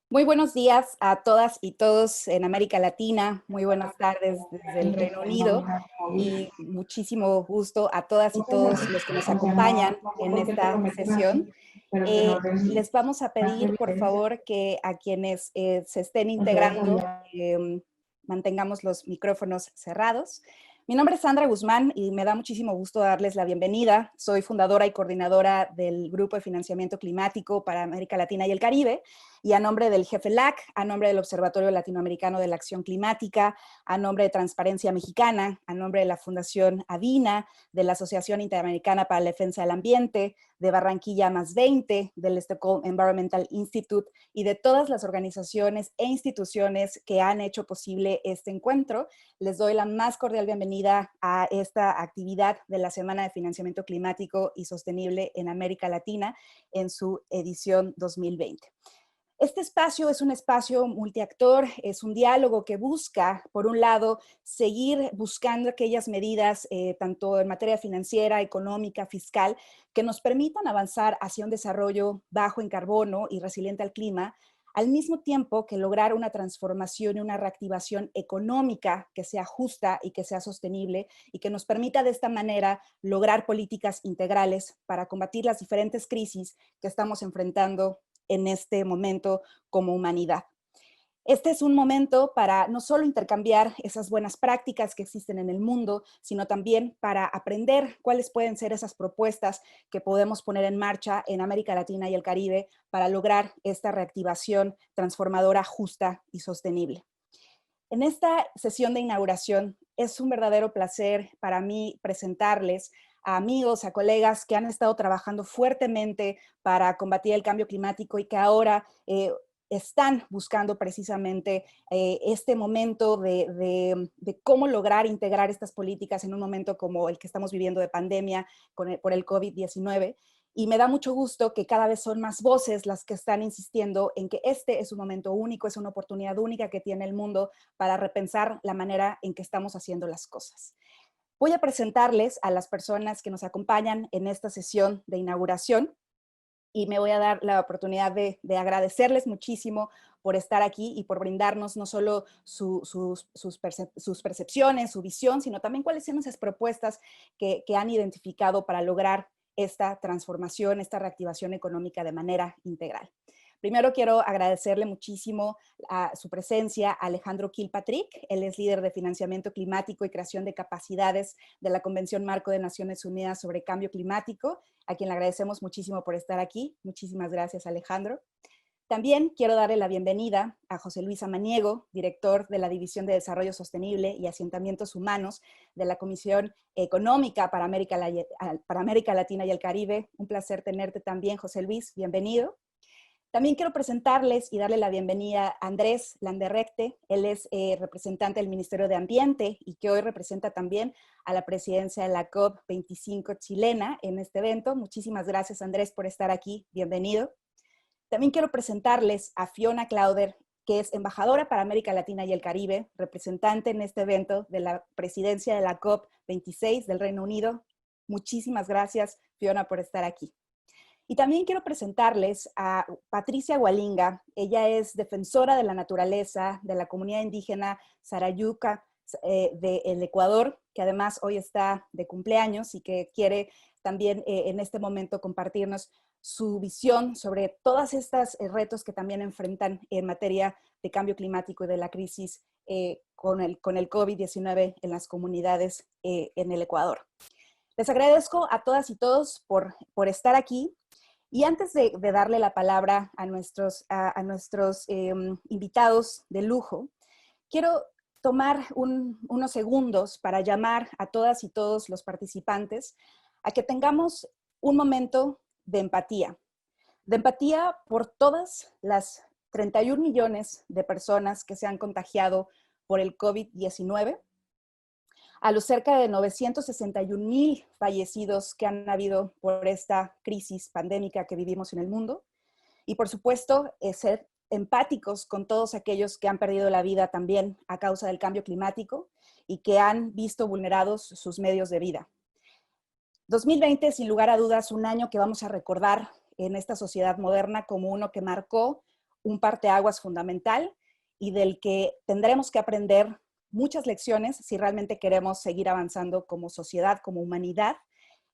Muy buenos días a todas y todos en América Latina. Muy buenas tardes desde el Reino Unido y muchísimo gusto a todas y todos los que nos acompañan en esta sesión. Les vamos a pedir, por favor, que a quienes se estén integrando, mantengamos los micrófonos cerrados. Mi nombre es Sandra Guzmán y me da muchísimo gusto darles la bienvenida. Soy fundadora y coordinadora del Grupo de Financiamiento Climático para América Latina y el Caribe, y a nombre del jefe LAC, a nombre del Observatorio Latinoamericano de la Acción Climática, a nombre de Transparencia Mexicana, a nombre de la Fundación Avina, de la Asociación Interamericana para la Defensa del Ambiente, de Barranquilla Más 20, del Stockholm Environmental Institute y de todas las organizaciones e instituciones que han hecho posible este encuentro, les doy la más cordial bienvenida a esta actividad de la Semana de Financiamiento Climático y Sostenible en América Latina en su edición 2020. Este espacio es un espacio multiactor, es un diálogo que busca, por un lado, seguir buscando aquellas medidas, tanto en materia financiera, económica, fiscal, que nos permitan avanzar hacia un desarrollo bajo en carbono y resiliente al clima, al mismo tiempo que lograr una transformación y una reactivación económica que sea justa y que sea sostenible y que nos permita de esta manera lograr políticas integrales para combatir las diferentes crisis que estamos enfrentando en este momento como humanidad. Este es un momento para no solo intercambiar esas buenas prácticas que existen en el mundo, sino también para aprender cuáles pueden ser esas propuestas que podemos poner en marcha en América Latina y el Caribe para lograr esta reactivación transformadora, justa y sostenible. En esta sesión de inauguración es un verdadero placer para mí presentarles a amigos, a colegas que han estado trabajando fuertemente para combatir el cambio climático y que ahora están buscando precisamente este momento de cómo lograr integrar estas políticas en un momento como el que estamos viviendo de pandemia por el COVID-19. Y me da mucho gusto que cada vez son más voces las que están insistiendo en que este es un momento único, es una oportunidad única que tiene el mundo para repensar la manera en que estamos haciendo las cosas. Voy a presentarles a las personas que nos acompañan en esta sesión de inauguración y me voy a dar la oportunidad de agradecerles muchísimo por estar aquí y por brindarnos no solo sus percepciones, su visión, sino también cuáles son esas propuestas que han identificado para lograr esta transformación, esta reactivación económica de manera integral. Primero quiero agradecerle muchísimo a su presencia a Alejandro Kilpatrick. Él es líder de financiamiento climático y creación de capacidades de la Convención Marco de Naciones Unidas sobre Cambio Climático, a quien le agradecemos muchísimo por estar aquí. Muchísimas gracias, Alejandro. También quiero darle la bienvenida a José Luis Amaniego, director de la División de Desarrollo Sostenible y Asentamientos Humanos de la Comisión Económica para América Latina y el Caribe. Un placer tenerte también, José Luis. Bienvenido. También quiero presentarles y darle la bienvenida a Andrés Landerrecte. Él es representante del Ministerio de Ambiente y que hoy representa también a la presidencia de la COP25 chilena en este evento. Muchísimas gracias, Andrés, por estar aquí. Bienvenido. También quiero presentarles a Fiona Clauder, que es embajadora para América Latina y el Caribe, representante en este evento de la presidencia de la COP26 del Reino Unido. Muchísimas gracias, Fiona, por estar aquí. Y también quiero presentarles a Patricia Hualinga. Ella es defensora de la naturaleza de la comunidad indígena Sarayuca del Ecuador, que además hoy está de cumpleaños y que quiere también en este momento compartirnos su visión sobre todos estos retos que también enfrentan en materia de cambio climático y de la crisis con el COVID-19 en las comunidades en el Ecuador. Les agradezco a todas y todos por estar aquí. Y antes de darle la palabra a nuestros invitados de lujo, quiero tomar unos segundos para llamar a todas y todos los participantes a que tengamos un momento de empatía por todas las 31 millones de personas que se han contagiado por el COVID-19, a los cerca de 961,000 fallecidos que han habido por esta crisis pandémica que vivimos en el mundo. Y por supuesto, ser empáticos con todos aquellos que han perdido la vida también a causa del cambio climático y que han visto vulnerados sus medios de vida. 2020, sin lugar a dudas, un año que vamos a recordar en esta sociedad moderna como uno que marcó un parteaguas fundamental y del que tendremos que aprender muchas lecciones si realmente queremos seguir avanzando como sociedad, como humanidad,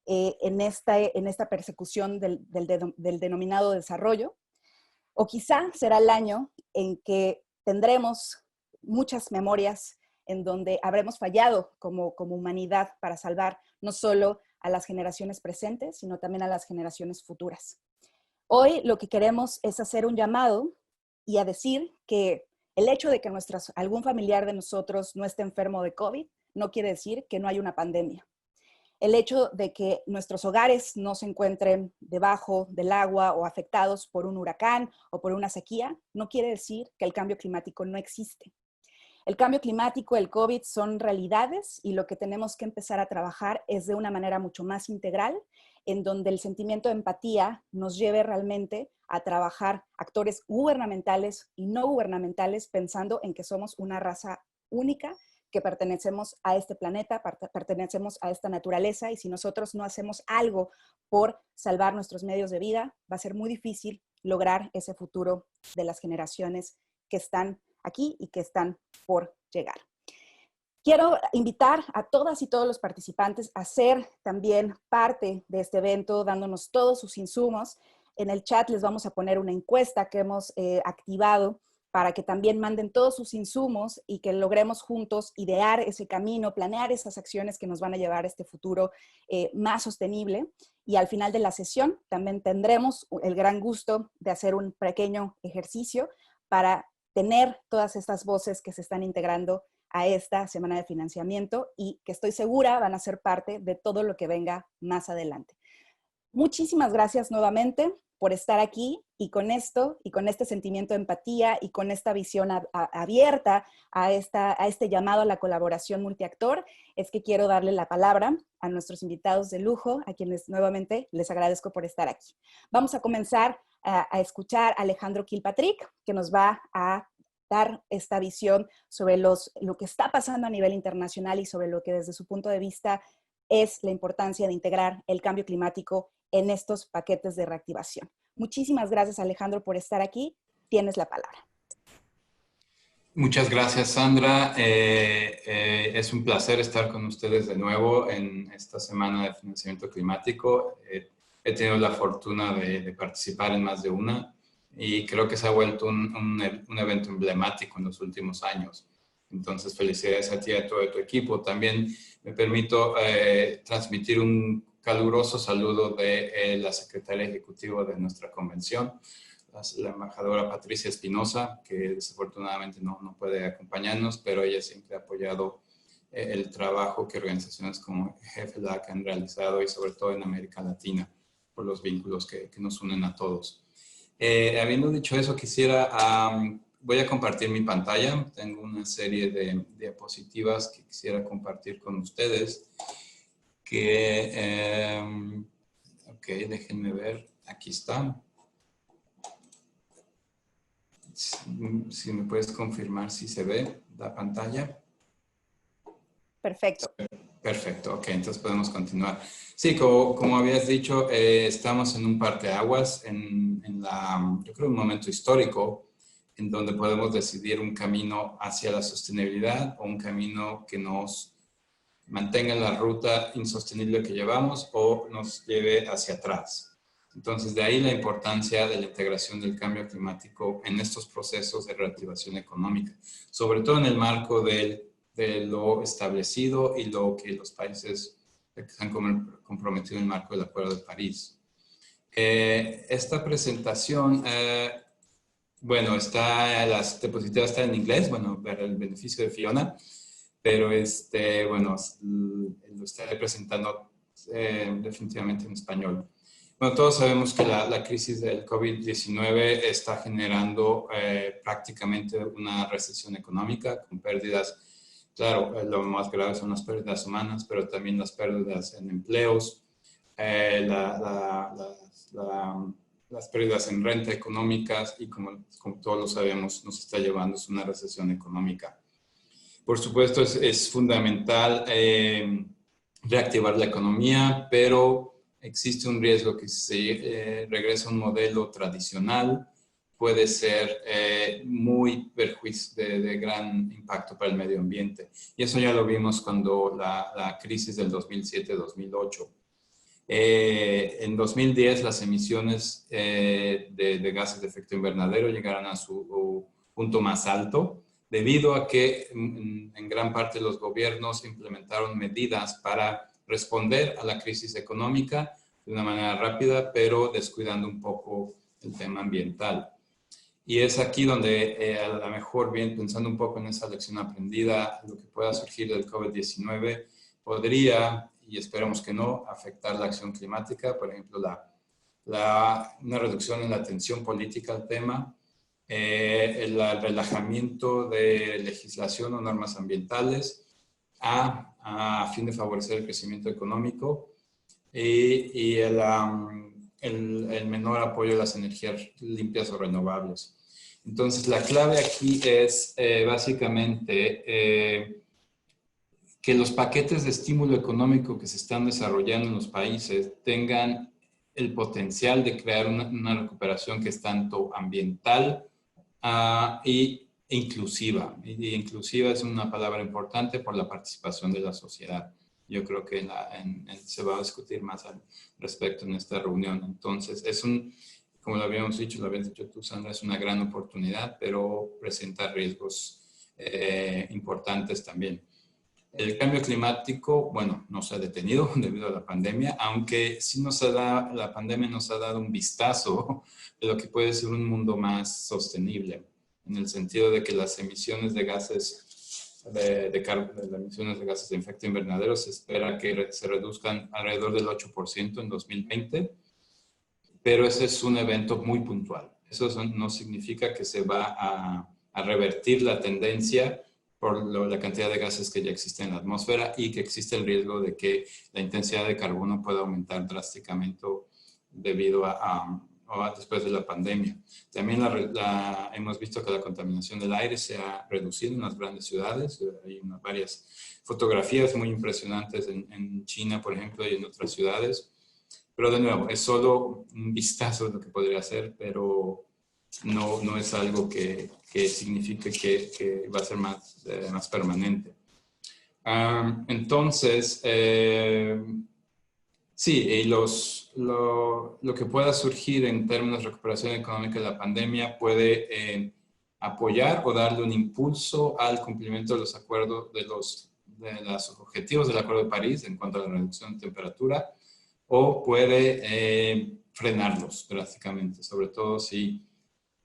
en esta persecución del denominado desarrollo. O quizá será el año en que tendremos muchas memorias en donde habremos fallado como humanidad para salvar no solo a las generaciones presentes, sino también a las generaciones futuras. Hoy lo que queremos es hacer un llamado y a decir que el hecho de que algún familiar de nosotros no esté enfermo de COVID no quiere decir que no hay una pandemia. El hecho de que nuestros hogares no se encuentren debajo del agua o afectados por un huracán o por una sequía no quiere decir que el cambio climático no existe. El cambio climático, el COVID son realidades y lo que tenemos que empezar a trabajar es de una manera mucho más integral, en donde el sentimiento de empatía nos lleve realmente a trabajar actores gubernamentales y no gubernamentales pensando en que somos una raza única, que pertenecemos a este planeta, pertenecemos a esta naturaleza y si nosotros no hacemos algo por salvar nuestros medios de vida, va a ser muy difícil lograr ese futuro de las generaciones que están aquí y que están por llegar. Quiero invitar a todas y todos los participantes a ser también parte de este evento, dándonos todos sus insumos. En el chat les vamos a poner una encuesta que hemos activado para que también manden todos sus insumos y que logremos juntos idear ese camino, planear esas acciones que nos van a llevar a este futuro más sostenible. Y al final de la sesión también tendremos el gran gusto de hacer un pequeño ejercicio para tener todas estas voces que se están integrando a esta semana de financiamiento y que estoy segura van a ser parte de todo lo que venga más adelante. Muchísimas gracias nuevamente por estar aquí y con esto, y con este sentimiento de empatía y con esta visión abierta a este llamado a la colaboración multiactor, es que quiero darle la palabra a nuestros invitados de lujo, a quienes nuevamente les agradezco por estar aquí. Vamos a comenzar a escuchar a Alejandro Kilpatrick, que nos va a dar esta visión sobre lo que está pasando a nivel internacional y sobre lo que desde su punto de vista es la importancia de integrar el cambio climático en estos paquetes de reactivación. Muchísimas gracias, Alejandro, por estar aquí. Tienes la palabra. Muchas gracias, Sandra. Es un placer estar con ustedes de nuevo en esta semana de financiamiento climático. He tenido la fortuna de participar en más de una y creo que se ha vuelto un evento emblemático en los últimos años. Entonces, felicidades a ti y a todo tu equipo. También me permito transmitir un caluroso saludo de la secretaria ejecutiva de nuestra convención, la embajadora Patricia Espinosa, que desafortunadamente no puede acompañarnos, pero ella siempre ha apoyado el trabajo que organizaciones como GFLAC han realizado y sobre todo en América Latina, por los vínculos que nos unen a todos. Habiendo dicho eso, voy a compartir mi pantalla. Tengo una serie de diapositivas que quisiera compartir con ustedes. Ok, déjenme ver. Aquí está. Si me puedes confirmar si se ve la pantalla. Perfecto. Perfecto, ok, entonces podemos continuar. Sí, como habías dicho, estamos en un parteaguas, yo creo un momento histórico en donde podemos decidir un camino hacia la sostenibilidad o un camino que nos mantenga en la ruta insostenible que llevamos o nos lleve hacia atrás. Entonces, de ahí la importancia de la integración del cambio climático en estos procesos de reactivación económica, sobre todo en el marco de lo establecido y lo que los países que se han comprometido en el marco del Acuerdo de París. Esta presentación, bueno, la diapositiva está en inglés, bueno, para el beneficio de Fiona, pero bueno, lo estaré presentando definitivamente en español. Bueno, todos sabemos que la crisis del COVID-19 está generando prácticamente una recesión económica con pérdidas. Claro, lo más grave son las pérdidas humanas, pero también las pérdidas en empleos, las pérdidas en renta económicas y como todos lo sabemos, nos está llevando a una recesión económica. Por supuesto, es fundamental reactivar la economía, pero existe un riesgo que se regrese a un modelo tradicional puede ser de gran impacto para el medio ambiente. Y eso ya lo vimos cuando la crisis del 2007-2008. En 2010 las emisiones de gases de efecto invernadero llegaron a su punto más alto, debido a que en gran parte los gobiernos implementaron medidas para responder a la crisis económica de una manera rápida, pero descuidando un poco el tema ambiental. Y es aquí donde a lo mejor, bien pensando un poco en esa lección aprendida, lo que pueda surgir del COVID-19 podría, y esperamos que no, afectar la acción climática, por ejemplo, una reducción en la atención política al tema, el relajamiento de legislación o normas ambientales a fin de favorecer el crecimiento económico y el menor apoyo a las energías limpias o renovables. Entonces, la clave aquí es básicamente que los paquetes de estímulo económico que se están desarrollando en los países tengan el potencial de crear una recuperación que es tanto ambiental e inclusiva. Y inclusiva es una palabra importante por la participación de la sociedad. Yo creo que se va a discutir más al respecto en esta reunión. Entonces, como lo habíamos dicho, lo habías dicho tú, Sandra, es una gran oportunidad, pero presenta riesgos importantes también. El cambio climático, bueno, no se ha detenido debido a la pandemia, aunque sí la pandemia nos ha dado un vistazo de lo que puede ser un mundo más sostenible, en el sentido de que las emisiones de gases las emisiones de gases de efecto invernadero se espera que se reduzcan alrededor del 8% en 2020, pero ese es un evento muy puntual. Eso no significa que se va a revertir la tendencia por la cantidad de gases que ya existen en la atmósfera y que existe el riesgo de que la intensidad de carbono pueda aumentar drásticamente debido después de la pandemia. También hemos visto que la contaminación del aire se ha reducido en las grandes ciudades. Hay varias fotografías muy impresionantes en China, por ejemplo, y en otras ciudades. Pero de nuevo, es solo un vistazo de lo que podría ser, pero no es algo que signifique que va a ser más permanente. Entonces, sí, y lo que pueda surgir en términos de recuperación económica de la pandemia puede apoyar o darle un impulso al cumplimiento de los acuerdos, de los objetivos del Acuerdo de París en cuanto a la reducción de temperatura, o puede frenarlos drásticamente, sobre todo si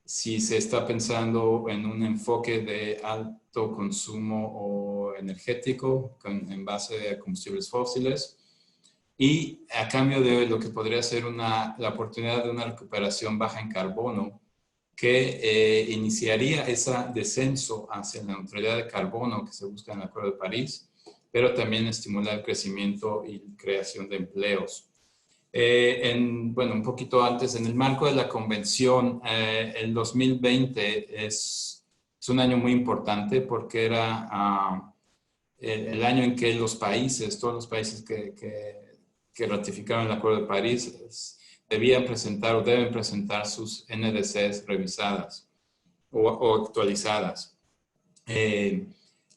se está pensando en un enfoque de alto consumo o energético en base a combustibles fósiles, y a cambio de lo que podría ser la oportunidad de una recuperación baja en carbono que iniciaría ese descenso hacia la neutralidad de carbono que se busca en el Acuerdo de París, pero también estimular el crecimiento y creación de empleos. Bueno, un poquito antes, en el marco de la convención, el 2020 es un año muy importante porque era el año en que todos los países que ratificaron el Acuerdo de París debían presentar o deben presentar sus NDCs revisadas o actualizadas.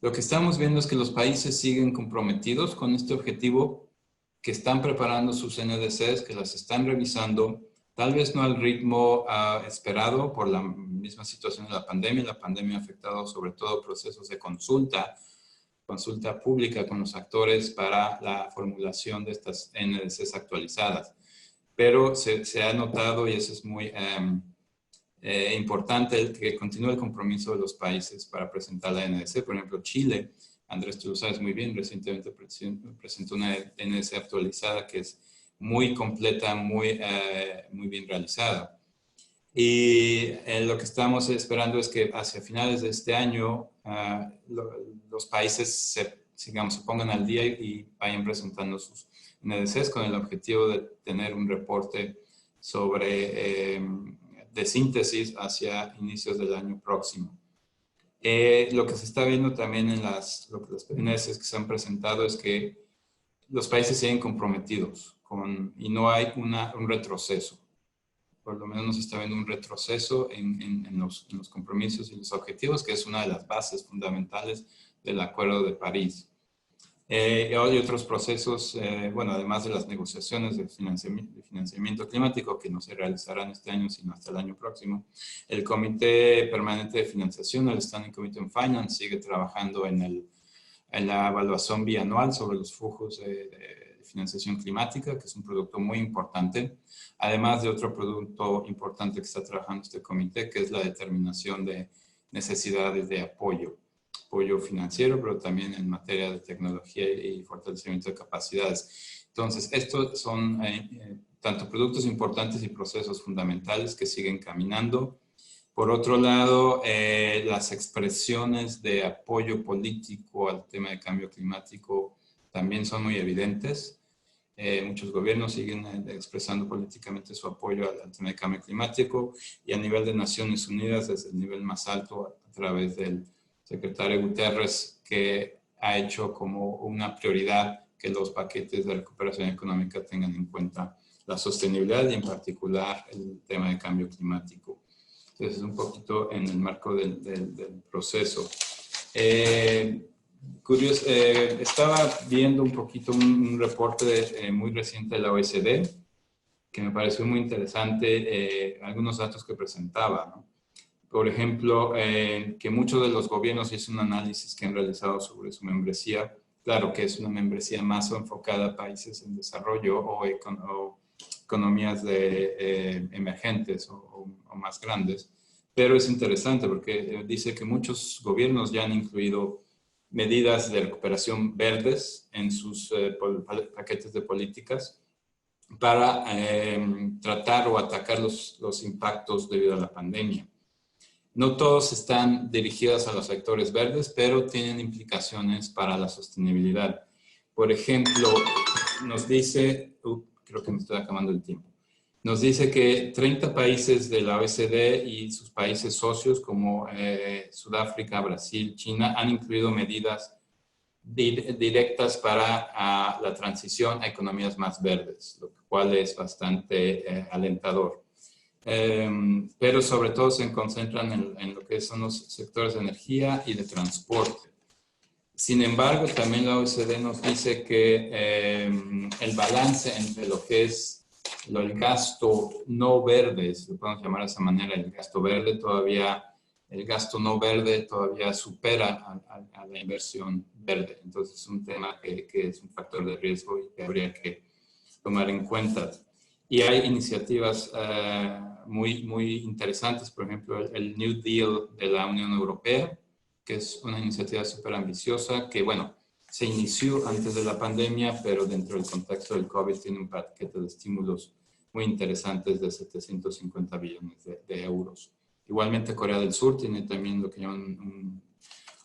Lo que estamos viendo es que los países siguen comprometidos con este objetivo, que están preparando sus NDCs, que las están revisando, tal vez no al ritmo esperado por la misma situación de la pandemia. La pandemia ha afectado sobre todo procesos de consulta pública con los actores para la formulación de estas NDCs actualizadas. Pero se ha notado, y eso es muy importante, que continúe el compromiso de los países para presentar la NDC. Por ejemplo, Chile, Andrés, tú lo sabes muy bien, recientemente presentó una NDC actualizada que es muy completa, muy bien realizada. Y lo que estamos esperando es que hacia finales de este año los países se pongan al día y vayan presentando sus NDCs con el objetivo de tener un reporte de síntesis hacia inicios del año próximo. Lo que se está viendo también en las NDCs que se han presentado es que los países siguen comprometidos y no hay un retroceso. por lo menos está viendo un retroceso en los compromisos y los objetivos, que es una de las bases fundamentales del Acuerdo de París. Hay otros procesos, bueno, además de las negociaciones de financiamiento climático que no se realizarán este año, sino hasta el año próximo. El Comité Permanente de Financiación, el Standing Committee on Finance, sigue trabajando en la evaluación bianual sobre los flujos de financiación climática, que es un producto muy importante. Además de otro producto importante que está trabajando este comité, que es la determinación de necesidades de apoyo financiero, pero también en materia de tecnología y fortalecimiento de capacidades. Entonces, estos son tanto productos importantes y procesos fundamentales que siguen caminando. Por otro lado, las expresiones de apoyo político al tema de cambio climático también son muy evidentes. Muchos gobiernos siguen expresando políticamente su apoyo al tema de cambio climático, y a nivel de Naciones Unidas, desde el nivel más alto, a través del secretario Guterres, que ha hecho como una prioridad que los paquetes de recuperación económica tengan en cuenta la sostenibilidad y en particular el tema de cambio climático. Entonces es un poquito en el marco del proceso. Curioso, estaba viendo un poquito un reporte muy reciente de la OECD que me pareció muy interesante, algunos datos que presentaba, ¿no? Por ejemplo, que muchos de los gobiernos hizo un análisis que han realizado sobre su membresía. Claro que es una membresía más enfocada a países en desarrollo o economías emergentes o más grandes. Pero es interesante porque dice que muchos gobiernos ya han incluido medidas de recuperación verdes en sus paquetes de políticas para tratar o atacar los impactos debido a la pandemia. No todos están dirigidos a los sectores verdes, pero tienen implicaciones para la sostenibilidad. Por ejemplo, nos dice, creo que me estoy acabando el tiempo, nos dice que 30 países de la OECD y sus países socios como Sudáfrica, Brasil, China han incluido medidas directas para la transición a economías más verdes, lo cual es bastante alentador. Pero sobre todo se concentran en lo que son los sectores de energía y de transporte. Sin embargo, también la OECD nos dice que el balance entre lo que es el gasto no verde, si lo podemos llamar de esa manera, el gasto verde el gasto no verde todavía supera a la inversión verde. Entonces es un tema que es un factor de riesgo y que habría que tomar en cuenta. Y hay iniciativas muy interesantes, por ejemplo, el New Deal de la Unión Europea, que es una iniciativa súper ambiciosa que, bueno, se inició antes de la pandemia, pero dentro del contexto del COVID tiene un paquete de estímulos muy interesantes de 750 billones de euros. Igualmente Corea del Sur tiene también lo que llaman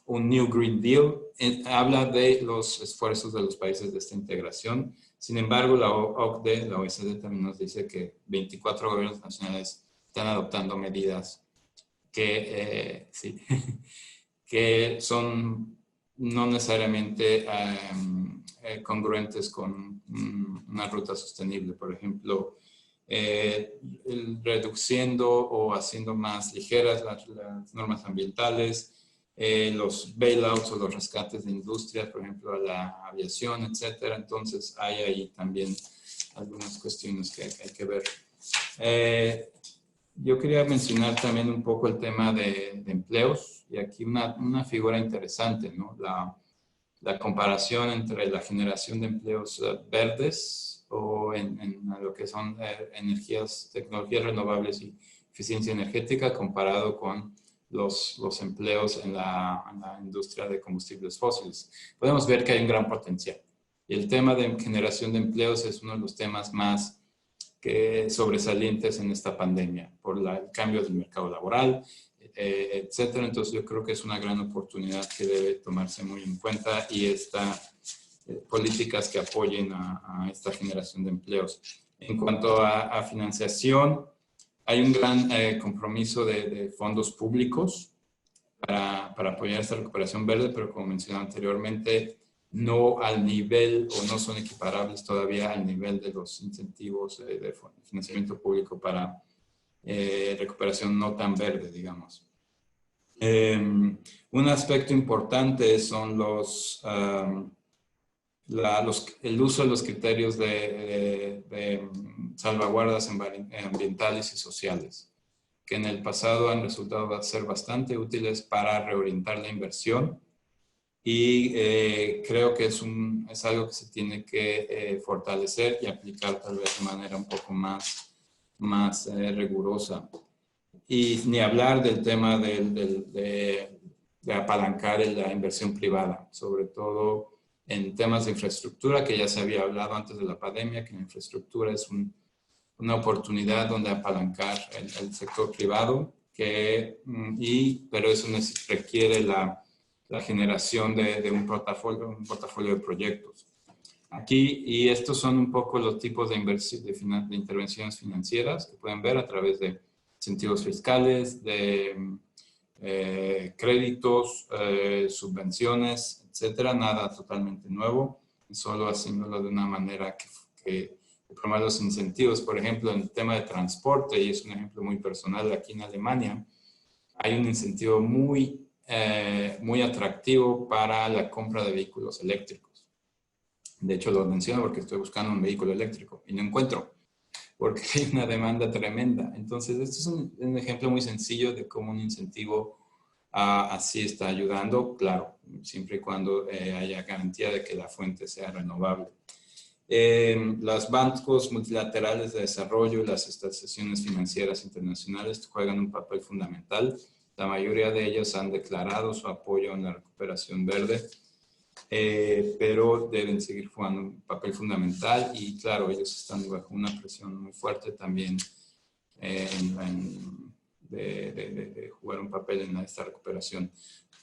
un New Green Deal. Habla de los esfuerzos de los países de esta integración. Sin embargo, la OCDE, la OECD, también nos dice que 24 gobiernos nacionales están adoptando medidas que, sí, que son no necesariamente congruentes con una ruta sostenible. Por ejemplo, reduciendo o haciendo más ligeras las normas ambientales, los bailouts o los rescates de industrias, por ejemplo, a la aviación, etcétera. Entonces, hay ahí también algunas cuestiones que hay que ver. Yo quería mencionar también un poco el tema de empleos, y aquí una figura interesante, ¿no? La comparación entre la generación de empleos verdes o en lo que son tecnologías renovables y eficiencia energética comparado con los empleos en la industria de combustibles fósiles. Podemos ver que hay un gran potencial. Y el tema de generación de empleos es uno de los temas más sobresalientes en esta pandemia por el cambio del mercado laboral, etcétera. Entonces yo creo que es una gran oportunidad que debe tomarse muy en cuenta y políticas que apoyen a esta generación de empleos. En cuanto a financiación, hay un gran compromiso de fondos públicos para apoyar esta recuperación verde, pero como mencioné anteriormente, no al nivel o no son equiparables todavía al nivel de los incentivos de financiamiento público para recuperación no tan verde, digamos. Un aspecto importante son el uso de los criterios de salvaguardas ambientales y sociales, que en el pasado han resultado ser bastante útiles para reorientar la inversión, y creo que es algo que se tiene que fortalecer y aplicar tal vez de manera un poco más rigurosa. Y ni hablar del tema de apalancar la inversión privada, sobre todo en temas de infraestructura, que ya se había hablado antes de la pandemia, que la infraestructura es una oportunidad donde apalancar el sector privado, pero eso requiere la generación de un portafolio de proyectos. Aquí, y estos son un poco los tipos de intervenciones financieras que pueden ver a través de incentivos fiscales, de créditos, subvenciones, etcétera. Nada totalmente nuevo, solo haciéndolo de una manera que promueva los incentivos. Por ejemplo, en el tema de transporte, y es un ejemplo muy personal, aquí en Alemania hay un incentivo muy atractivo para la compra de vehículos eléctricos. De hecho, lo menciono porque estoy buscando un vehículo eléctrico y no encuentro, porque hay una demanda tremenda. Entonces, este es un ejemplo muy sencillo de cómo un incentivo así está ayudando, claro, siempre y cuando haya garantía de que la fuente sea renovable. Los bancos multilaterales de desarrollo y las instituciones financieras internacionales juegan un papel fundamental. La mayoría de ellos han declarado su apoyo en la recuperación verde, pero deben seguir jugando un papel fundamental, y claro, ellos están bajo una presión muy fuerte también de jugar un papel en esta recuperación.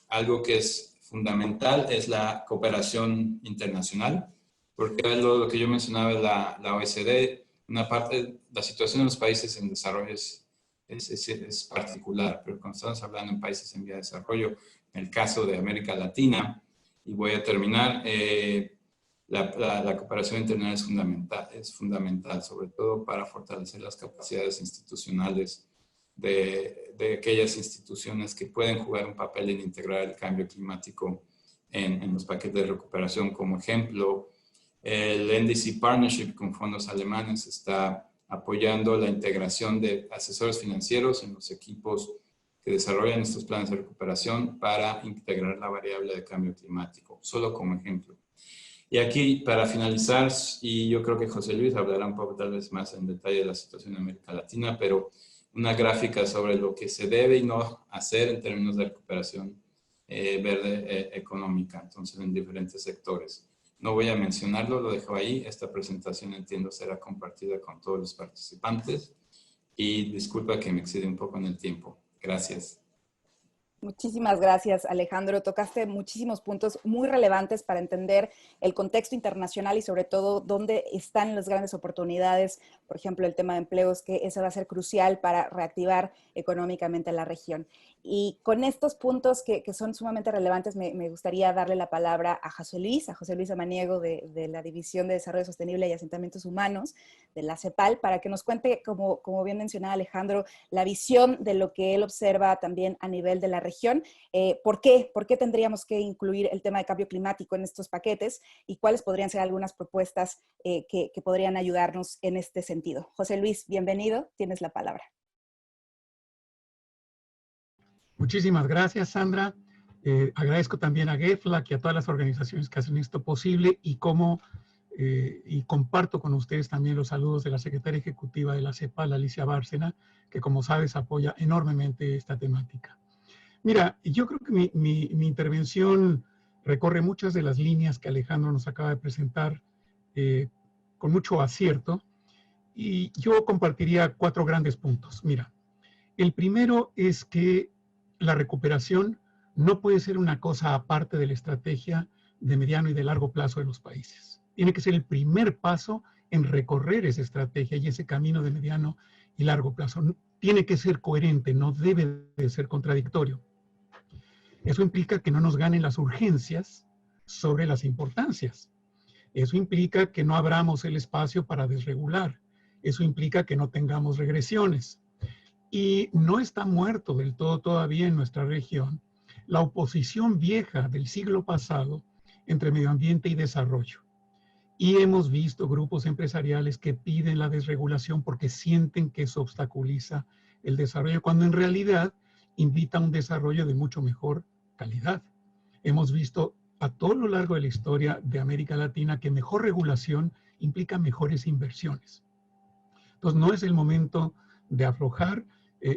Algo que es fundamental es la cooperación internacional, porque lo que yo mencionaba de la OECD, una parte, la situación de los países en desarrollo es particular, pero cuando estamos hablando en países en vía de desarrollo, en el caso de América Latina, y voy a terminar, la cooperación internacional es fundamental, sobre todo para fortalecer las capacidades institucionales de aquellas instituciones que pueden jugar un papel en integrar el cambio climático en los paquetes de recuperación. Como ejemplo, el NDC Partnership con fondos alemanes está apoyando la integración de asesores financieros en los equipos que desarrollan estos planes de recuperación para integrar la variable de cambio climático, solo como ejemplo. Y aquí, para finalizar, y yo creo que José Luis hablará un poco tal vez más en detalle de la situación en América Latina, pero una gráfica sobre lo que se debe y no hacer en términos de recuperación verde económica, entonces en diferentes sectores. No voy a mencionarlo, lo dejo ahí. Esta presentación, entiendo, será compartida con todos los participantes, y disculpa que me excede un poco en el tiempo. Gracias. Muchísimas gracias, Alejandro. Tocaste muchísimos puntos muy relevantes para entender el contexto internacional y sobre todo dónde están las grandes oportunidades, por ejemplo, el tema de empleos, que eso va a ser crucial para reactivar económicamente la región. Y con estos puntos que son sumamente relevantes, me gustaría darle la palabra a José Luis Amaniego de la División de Desarrollo Sostenible y Asentamientos Humanos de la CEPAL, para que nos cuente, como bien mencionaba Alejandro, la visión de lo que él observa también a nivel de la región. ¿Por qué tendríamos que incluir el tema de cambio climático en estos paquetes y cuáles podrían ser algunas propuestas que podrían ayudarnos en este sentido? José Luis, bienvenido, tienes la palabra. Muchísimas gracias, Sandra. Agradezco también a GEFLAC y a todas las organizaciones que hacen esto posible, y comparto con ustedes también los saludos de la secretaria ejecutiva de la CEPAL, Alicia Bárcena, que como sabes apoya enormemente esta temática. Mira, yo creo que mi intervención recorre muchas de las líneas que Alejandro nos acaba de presentar con mucho acierto, y yo compartiría 4 grandes puntos. Mira, el primero es que la recuperación no puede ser una cosa aparte de la estrategia de mediano y de largo plazo de los países. Tiene que ser el primer paso en recorrer esa estrategia y ese camino de mediano y largo plazo. Tiene que ser coherente, no debe de ser contradictorio. Eso implica que no nos ganen las urgencias sobre las importancias. Eso implica que no abramos el espacio para desregular. Eso implica que no tengamos regresiones. Y no está muerto del todo todavía en nuestra región la oposición vieja del siglo pasado entre medio ambiente y desarrollo. Y hemos visto grupos empresariales que piden la desregulación porque sienten que eso obstaculiza el desarrollo, cuando en realidad invita a un desarrollo de mucho mejor calidad. Hemos visto a todo lo largo de la historia de América Latina que mejor regulación implica mejores inversiones. Entonces no es el momento de aflojar,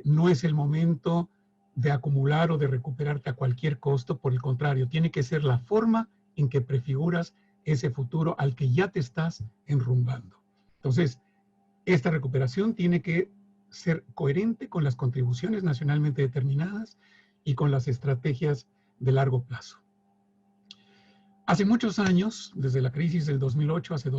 no es el momento de acumular o de recuperarte a cualquier costo, por el contrario, tiene que ser la forma en que prefiguras ese futuro al que ya te estás enrumbando. Entonces, esta recuperación tiene que ser coherente con las contribuciones nacionalmente determinadas y con las estrategias de largo plazo. Hace muchos años, desde la crisis del 2008, hace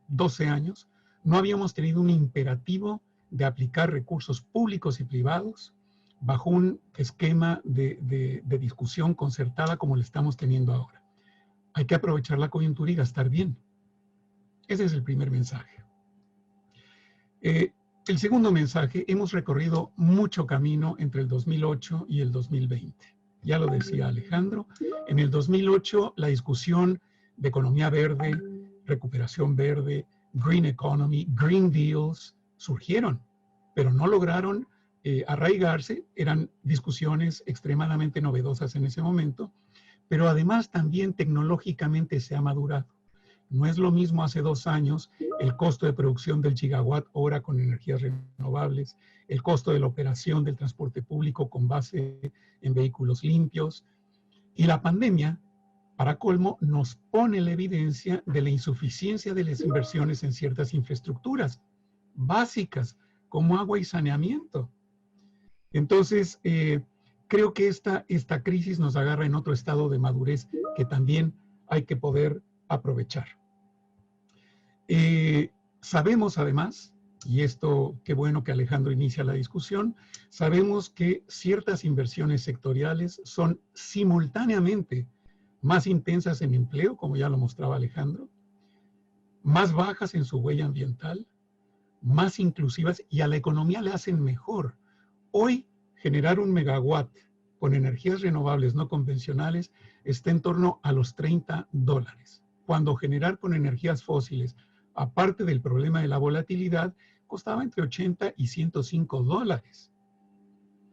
12 años, no habíamos tenido un imperativo de aplicar recursos públicos y privados bajo un esquema de discusión concertada como lo estamos teniendo ahora. Hay que aprovechar la coyuntura y gastar bien. Ese es el primer mensaje. El segundo mensaje, hemos recorrido mucho camino entre el 2008 y el 2020. Ya lo decía Alejandro, en el 2008 la discusión de economía verde, recuperación verde, green economy, green deals surgieron, pero no lograron arraigarse. Eran discusiones extremadamente novedosas en ese momento, pero además también tecnológicamente se ha madurado. No es lo mismo hace 2 años el costo de producción del gigawatt hora con energías renovables, el costo de la operación del transporte público con base en vehículos limpios. Y la pandemia, para colmo, nos pone la evidencia de la insuficiencia de las inversiones en ciertas infraestructuras básicas, como agua y saneamiento. Entonces, creo que esta crisis nos agarra en otro estado de madurez que también hay que poder aprovechar. Sabemos además, y esto qué bueno que Alejandro inicia la discusión, sabemos que ciertas inversiones sectoriales son simultáneamente más intensas en empleo, como ya lo mostraba Alejandro, más bajas en su huella ambiental, más inclusivas y a la economía le hacen mejor. Hoy, generar un megawatt con energías renovables no convencionales está en torno a los $30, cuando generar con energías fósiles, aparte del problema de la volatilidad, costaba entre 80 y 105 dólares.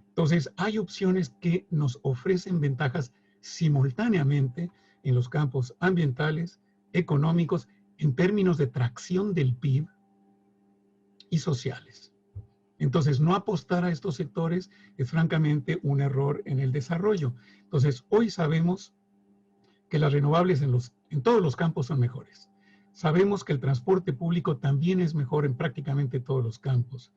Entonces, hay opciones que nos ofrecen ventajas simultáneamente en los campos ambientales, económicos, en términos de tracción del PIB y sociales. Entonces, no apostar a estos sectores es francamente un error en el desarrollo. Entonces, hoy sabemos que las renovables en todos los campos son mejores. Sabemos que el transporte público también es mejor en prácticamente todos los campos,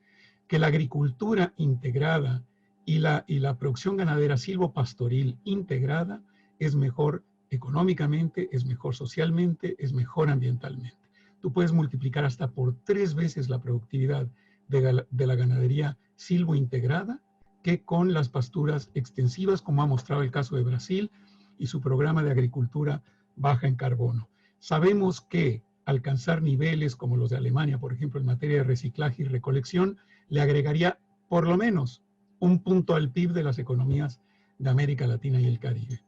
que la agricultura integrada y la producción ganadera silvopastoril integrada es mejor económicamente, es mejor socialmente, es mejor ambientalmente. Tú puedes multiplicar hasta por 3 veces la productividad de la ganadería silvointegrada que con las pasturas extensivas, como ha mostrado el caso de Brasil y su programa de agricultura baja en carbono. Sabemos que alcanzar niveles como los de Alemania, por ejemplo, en materia de reciclaje y recolección, le agregaría por lo menos 1 punto al PIB de las economías de América Latina y el Caribe.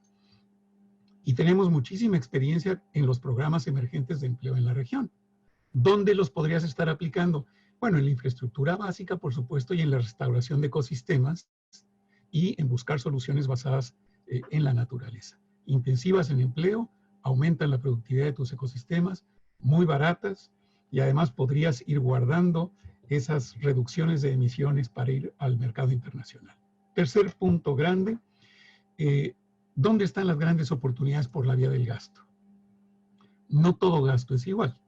Y tenemos muchísima experiencia en los programas emergentes de empleo en la región. ¿Dónde los podrías estar aplicando? Bueno, en la infraestructura básica, por supuesto, y en la restauración de ecosistemas y en buscar soluciones basadas en la naturaleza. Intensivas en empleo, aumentan la productividad de tus ecosistemas, muy baratas, y además podrías ir guardando esas reducciones de emisiones para ir al mercado internacional. Tercer punto grande, ¿dónde están las grandes oportunidades por la vía del gasto? No todo gasto es igual.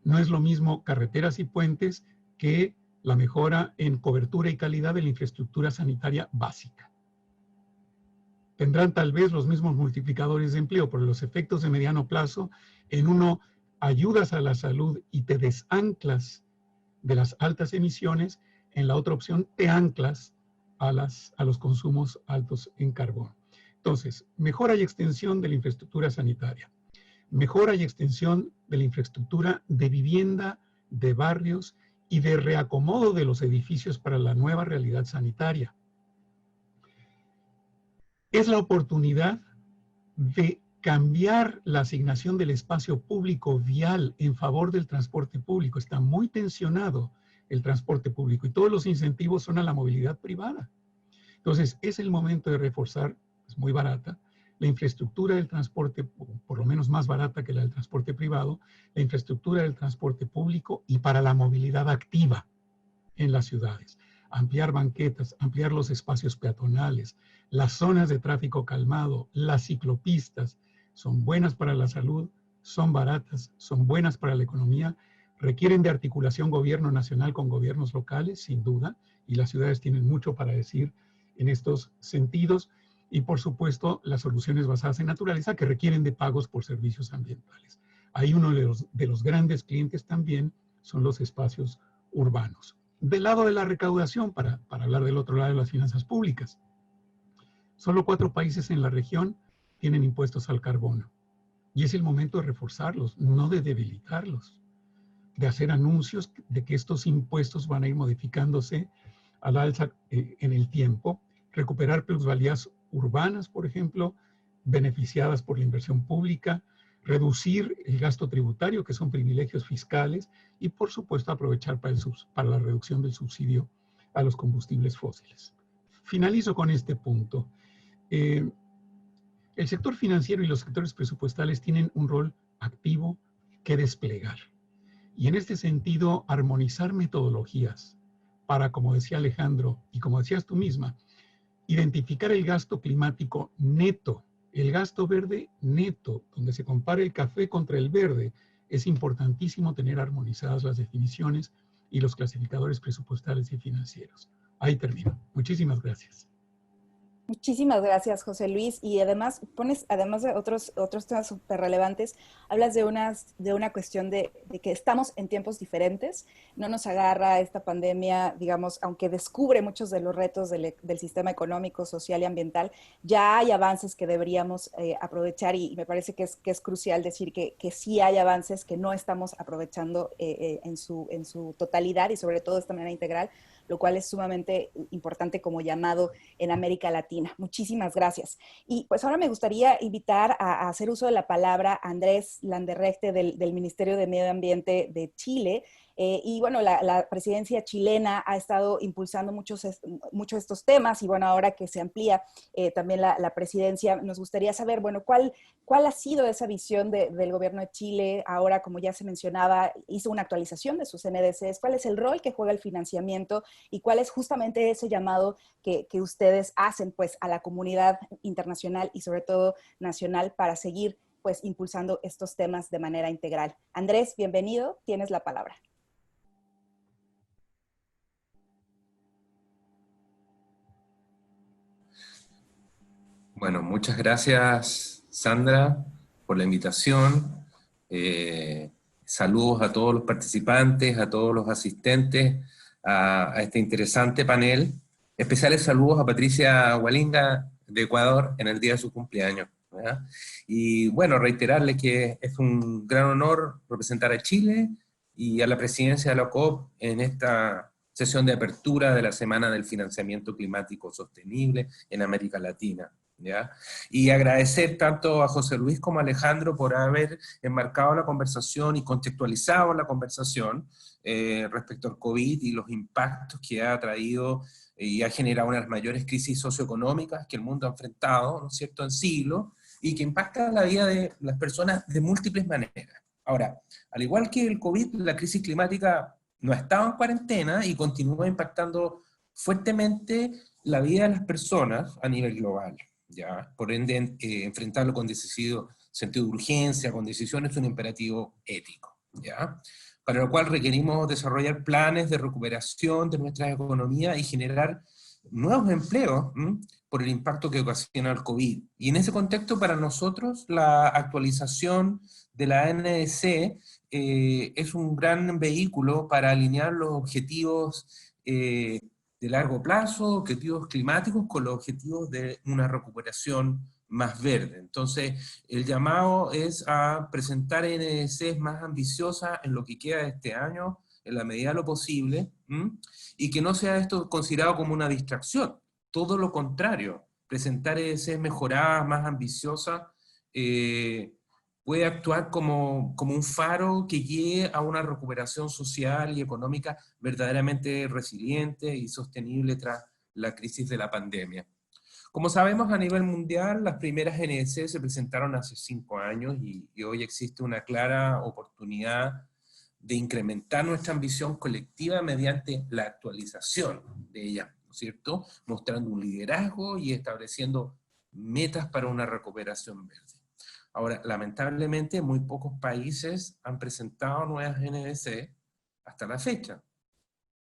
No es lo mismo carreteras y puentes que la mejora en cobertura y calidad de la infraestructura sanitaria básica. Tendrán tal vez los mismos multiplicadores de empleo, pero los efectos de mediano plazo, en uno ayudas a la salud y te desanclas de las altas emisiones, en la otra opción te anclas a los consumos altos en carbono. Entonces, mejora y extensión de la infraestructura sanitaria, mejora y extensión de la infraestructura de vivienda, de barrios y de reacomodo de los edificios para la nueva realidad sanitaria. Es la oportunidad de cambiar la asignación del espacio público vial en favor del transporte público. Está muy tensionado el transporte público y todos los incentivos son a la movilidad privada. Entonces, es el momento de reforzar, es muy barata, la infraestructura del transporte, por lo menos más barata que la del transporte privado, la infraestructura del transporte público y para la movilidad activa en las ciudades. Ampliar banquetas, ampliar los espacios peatonales, las zonas de tráfico calmado, las ciclopistas, son buenas para la salud, son baratas, son buenas para la economía, requieren de articulación gobierno nacional con gobiernos locales, sin duda, y las ciudades tienen mucho para decir en estos sentidos, y por supuesto las soluciones basadas en naturaleza que requieren de pagos por servicios ambientales. Ahí uno de los grandes clientes también son los espacios urbanos. Del lado de la recaudación, para hablar del otro lado de las finanzas públicas, solo 4 países en la región tienen impuestos al carbono. Y es el momento de reforzarlos, no de debilitarlos, de hacer anuncios de que estos impuestos van a ir modificándose al alza en el tiempo, recuperar plusvalías urbanas, por ejemplo, beneficiadas por la inversión pública, reducir el gasto tributario, que son privilegios fiscales, y por supuesto aprovechar para la reducción del subsidio a los combustibles fósiles. Finalizo con este punto. El sector financiero y los sectores presupuestales tienen un rol activo que desplegar. Y en este sentido, armonizar metodologías para, como decía Alejandro, y como decías tú misma, identificar el gasto climático neto, el gasto verde neto, donde se compara el café contra el verde. Es importantísimo tener armonizadas las definiciones y los clasificadores presupuestales y financieros. Ahí termino. Muchísimas gracias. Muchísimas gracias, José Luis. Y además pones, además de otros temas súper relevantes, hablas de una cuestión de que estamos en tiempos diferentes. No nos agarra esta pandemia, digamos, aunque descubre muchos de los retos del sistema económico, social y ambiental, ya hay avances que deberíamos aprovechar y me parece que es crucial decir que sí hay avances que no estamos aprovechando en su totalidad y sobre todo de esta manera integral, lo cual es sumamente importante como llamado en América Latina. Muchísimas gracias. Y pues ahora me gustaría invitar a hacer uso de la palabra a Andrés Landerrechte del Ministerio de Medio Ambiente de Chile. Y bueno, la presidencia chilena ha estado impulsando muchos de estos temas y bueno, ahora que se amplía también la presidencia, nos gustaría saber, bueno, ¿cuál ha sido esa visión del gobierno de Chile? Ahora, como ya se mencionaba, hizo una actualización de sus NDCs. ¿Cuál es el rol que juega el financiamiento y cuál es justamente ese llamado que ustedes hacen pues a la comunidad internacional y sobre todo nacional para seguir pues impulsando estos temas de manera integral? Andrés, bienvenido, tienes la palabra. Bueno, muchas gracias, Sandra, por la invitación. Saludos a todos los participantes, a todos los asistentes a este interesante panel. Especiales saludos a Patricia Hualinga de Ecuador en el día de su cumpleaños, ¿verdad? Y bueno, reiterarle que es un gran honor representar a Chile y a la presidencia de la COP en esta sesión de apertura de la Semana del Financiamiento Climático Sostenible en América Latina. ¿Ya? Y agradecer tanto a José Luis como a Alejandro por haber enmarcado la conversación y contextualizado la conversación respecto al COVID y los impactos que ha traído y ha generado una de las mayores crisis socioeconómicas que el mundo ha enfrentado, ¿no es cierto?, en siglos, y que impacta la vida de las personas de múltiples maneras. Ahora, al igual que el COVID, la crisis climática no ha estado en cuarentena y continúa impactando fuertemente la vida de las personas a nivel global. ¿Ya? Por ende, enfrentarlo con decidido sentido de urgencia, con decisión, es un imperativo ético, ¿ya? Para lo cual requerimos desarrollar planes de recuperación de nuestras economías y generar nuevos empleos por el impacto que ocasiona el COVID. Y en ese contexto, para nosotros, la actualización de la NDC es un gran vehículo para alinear los objetivos de largo plazo, objetivos climáticos, con los objetivos de una recuperación más verde. Entonces, el llamado es a presentar NDCs más ambiciosas en lo que queda de este año, en la medida de lo posible, y que no sea esto considerado como una distracción. Todo lo contrario, presentar EDCs mejoradas, más ambiciosas, puede actuar como un faro que guíe a una recuperación social y económica verdaderamente resiliente y sostenible tras la crisis de la pandemia. Como sabemos, a nivel mundial, las primeras NDC se presentaron hace 5 años y hoy existe una clara oportunidad de incrementar nuestra ambición colectiva mediante la actualización de ellas, ¿no es cierto? Mostrando un liderazgo y estableciendo metas para una recuperación verde. Ahora, lamentablemente, muy pocos países han presentado nuevas NDC hasta la fecha.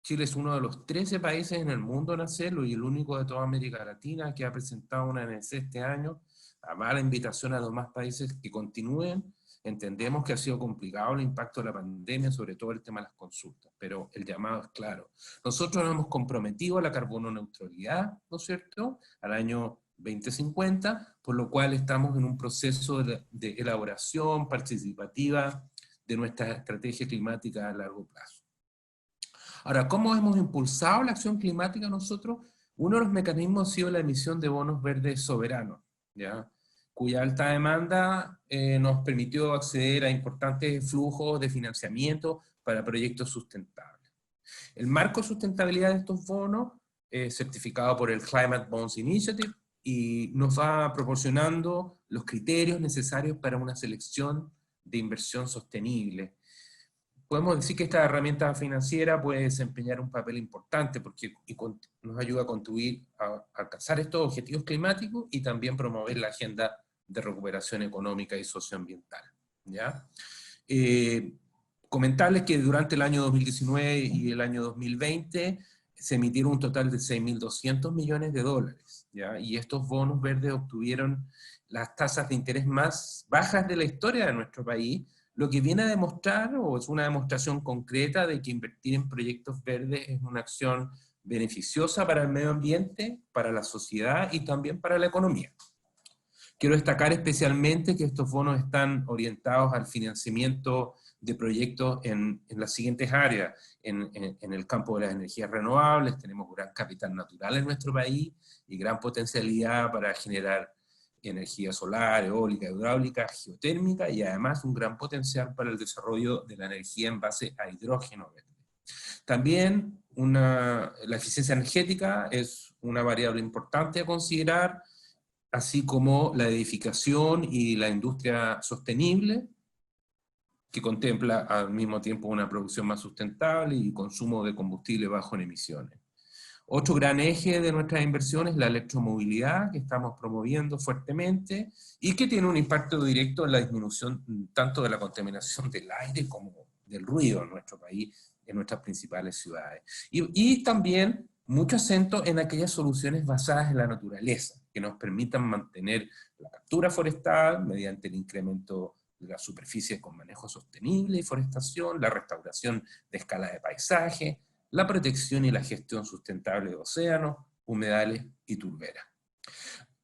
Chile es uno de los 13 países en el mundo en hacerlo y el único de toda América Latina que ha presentado una NDC este año. Además, la invitación a los demás países que continúen. Entendemos que ha sido complicado el impacto de la pandemia, sobre todo el tema de las consultas, pero el llamado es claro. Nosotros nos hemos comprometido a la carbono neutralidad, ¿no es cierto?, al año 2050, por lo cual estamos en un proceso de elaboración participativa de nuestra estrategia climática a largo plazo. Ahora, ¿cómo hemos impulsado la acción climática nosotros? Uno de los mecanismos ha sido la emisión de bonos verdes soberanos, ¿ya?, cuya alta demanda nos permitió acceder a importantes flujos de financiamiento para proyectos sustentables. El marco de sustentabilidad de estos bonos es certificado por el Climate Bonds Initiative y nos va proporcionando los criterios necesarios para una selección de inversión sostenible. Podemos decir que esta herramienta financiera puede desempeñar un papel importante porque nos ayuda a contribuir a alcanzar estos objetivos climáticos y también promover la agenda de recuperación económica y socioambiental, ¿ya? Comentarles que durante el año 2019 y el año 2020 se emitieron un total de 6.200 millones de dólares, ¿ya? Y estos bonos verdes obtuvieron las tasas de interés más bajas de la historia de nuestro país, lo que viene a demostrar, o es una demostración concreta, de que invertir en proyectos verdes es una acción beneficiosa para el medio ambiente, para la sociedad y también para la economía. Quiero destacar especialmente que estos bonos están orientados al financiamiento de proyectos en las siguientes áreas. En el campo de las energías renovables tenemos gran capital natural en nuestro país y gran potencialidad para generar energía solar, eólica, hidráulica, geotérmica y además un gran potencial para el desarrollo de la energía en base a hidrógeno verde. También la eficiencia energética es una variable importante a considerar, así como la edificación y la industria sostenible, que contempla al mismo tiempo una producción más sustentable y consumo de combustible bajo en emisiones. Otro gran eje de nuestras inversiones es la electromovilidad, que estamos promoviendo fuertemente, y que tiene un impacto directo en la disminución tanto de la contaminación del aire como del ruido en nuestro país, en nuestras principales ciudades. Y también mucho acento en aquellas soluciones basadas en la naturaleza, que nos permitan mantener la captura forestal mediante el incremento de las superficies con manejo sostenible y forestación, la restauración de escala de paisaje, la protección y la gestión sustentable de océanos, humedales y turberas.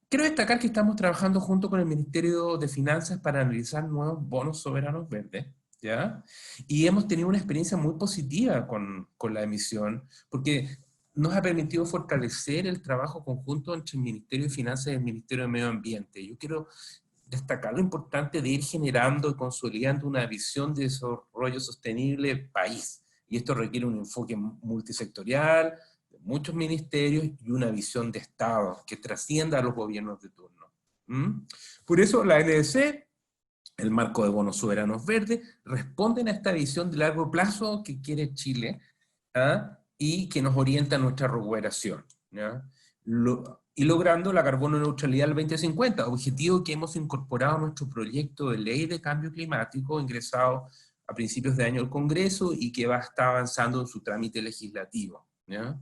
Quiero destacar que estamos trabajando junto con el Ministerio de Finanzas para analizar nuevos bonos soberanos verdes, ¿ya? Y hemos tenido una experiencia muy positiva con la emisión, porque nos ha permitido fortalecer el trabajo conjunto entre el Ministerio de Finanzas y el Ministerio de Medio Ambiente. Yo quiero destacar lo importante de ir generando y consolidando una visión de desarrollo sostenible país. Y esto requiere un enfoque multisectorial, de muchos ministerios y una visión de Estado que trascienda a los gobiernos de turno. Por eso la NDC, el marco de bonos soberanos verdes, responden a esta visión de largo plazo que quiere Chile, ¿ah?, y que nos orienta a nuestra recuperación, ¿ya? Y logrando la carbono neutralidad al 2050, objetivo que hemos incorporado a nuestro proyecto de ley de cambio climático ingresado a principios de año al Congreso y que va a estar avanzando en su trámite legislativo, ¿ya?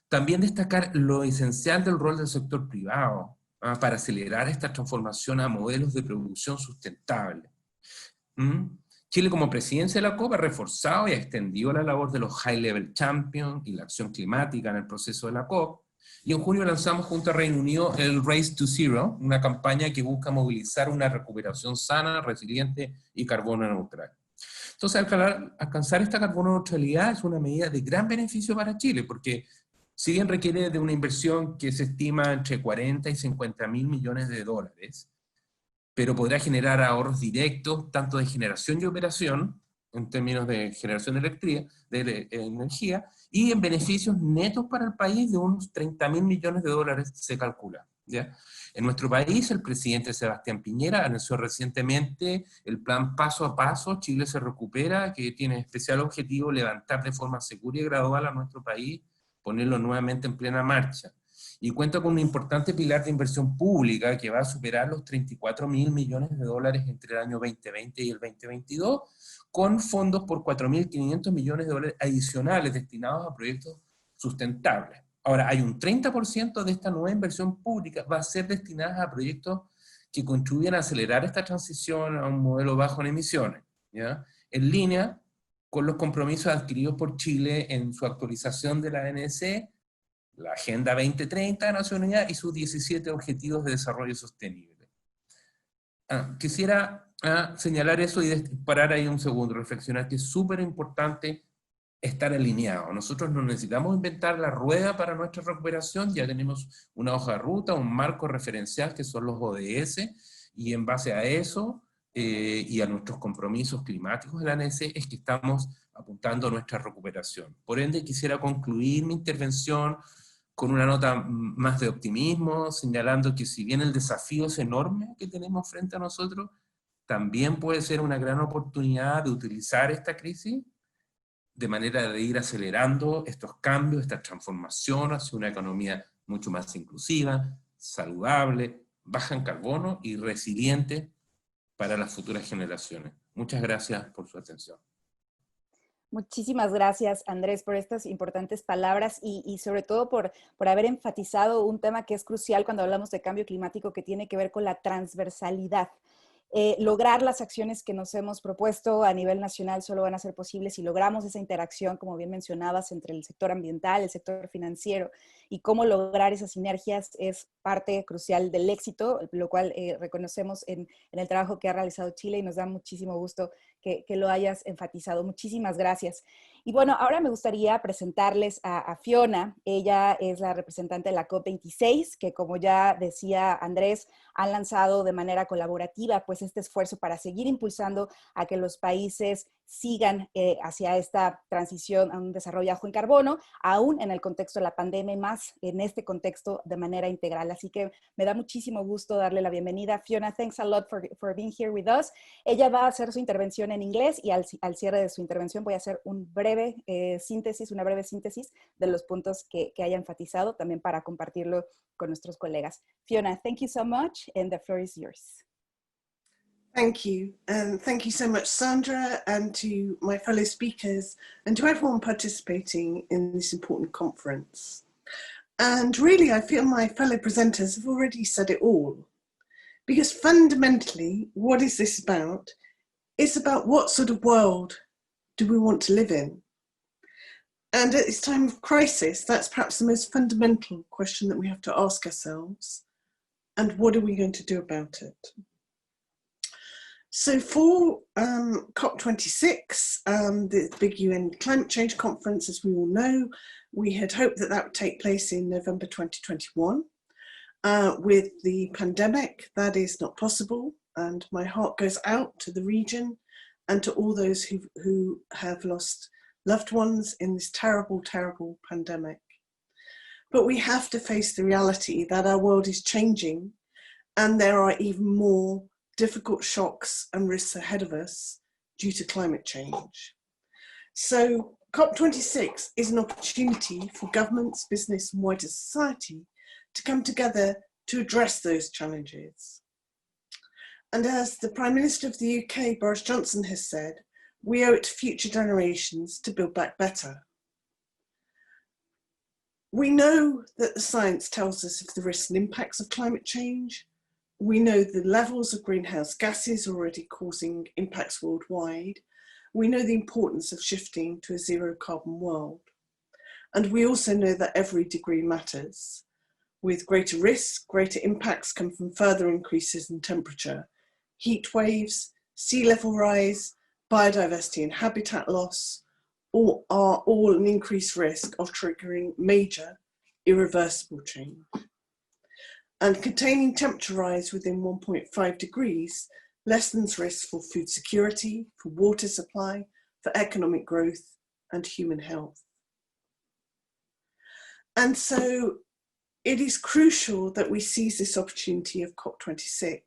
También destacar lo esencial del rol del sector privado, ¿ah?, para acelerar esta transformación a modelos de producción sustentable. Chile, como presidencia de la COP, ha reforzado y ha extendido la labor de los High Level Champions y la acción climática en el proceso de la COP, y en junio lanzamos junto a Reino Unido el Race to Zero, una campaña que busca movilizar una recuperación sana, resiliente y carbono neutral. Entonces, alcanzar esta carbono neutralidad es una medida de gran beneficio para Chile, porque si bien requiere de una inversión que se estima entre 40 y 50 mil millones de dólares, pero podrá generar ahorros directos, tanto de generación y operación, en términos de generación de energía, y en beneficios netos para el país de unos 30 mil millones de dólares, se calcula, ¿ya? En nuestro país, el presidente Sebastián Piñera anunció recientemente el plan Paso a Paso, Chile se recupera, que tiene especial objetivo levantar de forma segura y gradual a nuestro país, ponerlo nuevamente en plena marcha. Y cuenta con un importante pilar de inversión pública que va a superar los 34 mil millones de dólares entre el año 2020 y el 2022, con fondos por 4.500 millones de dólares adicionales destinados a proyectos sustentables. Ahora, hay un 30% de esta nueva inversión pública va a ser destinada a proyectos que contribuyen a acelerar esta transición a un modelo bajo en emisiones, ¿ya? En línea con los compromisos adquiridos por Chile en su actualización de la NDC, la Agenda 2030 de Naciones Unidas y sus 17 Objetivos de Desarrollo Sostenible. Quisiera señalar eso y parar ahí un segundo, reflexionar que es súper importante estar alineado. Nosotros no necesitamos inventar la rueda para nuestra recuperación, ya tenemos una hoja de ruta, un marco referencial que son los ODS, y en base a eso y a nuestros compromisos climáticos de la ANEC es que estamos apuntando a nuestra recuperación. Por ende, quisiera concluir mi intervención con una nota más de optimismo, señalando que si bien el desafío es enorme que tenemos frente a nosotros, también puede ser una gran oportunidad de utilizar esta crisis de manera de ir acelerando estos cambios, esta transformación hacia una economía mucho más inclusiva, saludable, baja en carbono y resiliente para las futuras generaciones. Muchas gracias por su atención. Muchísimas gracias, Andrés, por estas importantes palabras y sobre todo por haber enfatizado un tema que es crucial cuando hablamos de cambio climático, que tiene que ver con la transversalidad. Lograr las acciones que nos hemos propuesto a nivel nacional solo van a ser posibles si logramos esa interacción, como bien mencionabas, entre el sector ambiental, el sector financiero, y cómo lograr esas sinergias es parte crucial del éxito, lo cual reconocemos en el trabajo que ha realizado Chile y nos da muchísimo gusto que lo hayas enfatizado. Muchísimas gracias. Y bueno, ahora me gustaría presentarles a Fiona. Ella es la representante de la COP26, que como ya decía Andrés, han lanzado de manera colaborativa pues este esfuerzo para seguir impulsando a que los países sigan hacia esta transición a un desarrollo bajo en carbono, aún en el contexto de la pandemia y más en este contexto de manera integral. Así que me da muchísimo gusto darle la bienvenida. Fiona, thanks a lot for being here with us. Ella va a hacer su intervención en inglés y al cierre de su intervención voy a hacer una breve síntesis de los puntos que haya enfatizado también para compartirlo con nuestros colegas. Fiona, thank you so much and the floor is yours. Thank you. Thank you so much, Sandra, and to my fellow speakers and to everyone participating in this important conference. And really, I feel my fellow presenters have already said it all, because fundamentally, what is this about? It's about what sort of world do we want to live in? And at this time of crisis, that's perhaps the most fundamental question that we have to ask ourselves. And what are we going to do about it? So for COP26, the big UN climate change conference, as we all know, we had hoped that that would take place in November 2021. With the pandemic, that is not possible. And my heart goes out to the region and to all those who have lost loved ones in this terrible, terrible pandemic. But we have to face the reality that our world is changing and there are even more difficult shocks and risks ahead of us due to climate change. So COP26 is an opportunity for governments, business and wider society to come together to address those challenges. And as the Prime Minister of the UK, Boris Johnson, has said, we owe it to future generations to build back better. We know that the science tells us of the risks and impacts of climate change. We know the levels of greenhouse gases already causing impacts worldwide. We know the importance of shifting to a zero carbon world. And we also know that every degree matters. With greater risks, greater impacts come from further increases in temperature, heat waves, sea level rise, biodiversity and habitat loss, are all an increased risk of triggering major irreversible change. And containing temperature rise within 1.5 degrees lessens risks for food security, for water supply, for economic growth and human health. And so it is crucial that we seize this opportunity of COP26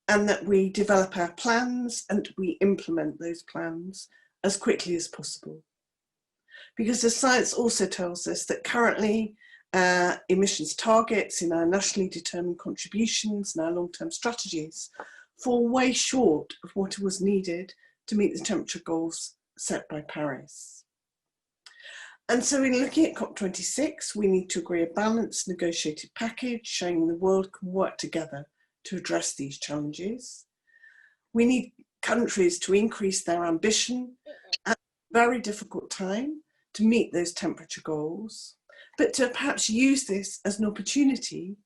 and that we develop our plans and we implement those plans as quickly as possible. Because the science also tells us that currently emissions targets in our nationally determined contributions and our long-term strategies fall way short of what was needed to meet the temperature goals set by Paris. And so in looking at COP26, we need to agree a balanced negotiated package showing the world can work together to address these challenges. We need countries to increase their ambition at a very difficult time to meet those temperature goals, but to perhaps use this as an opportunity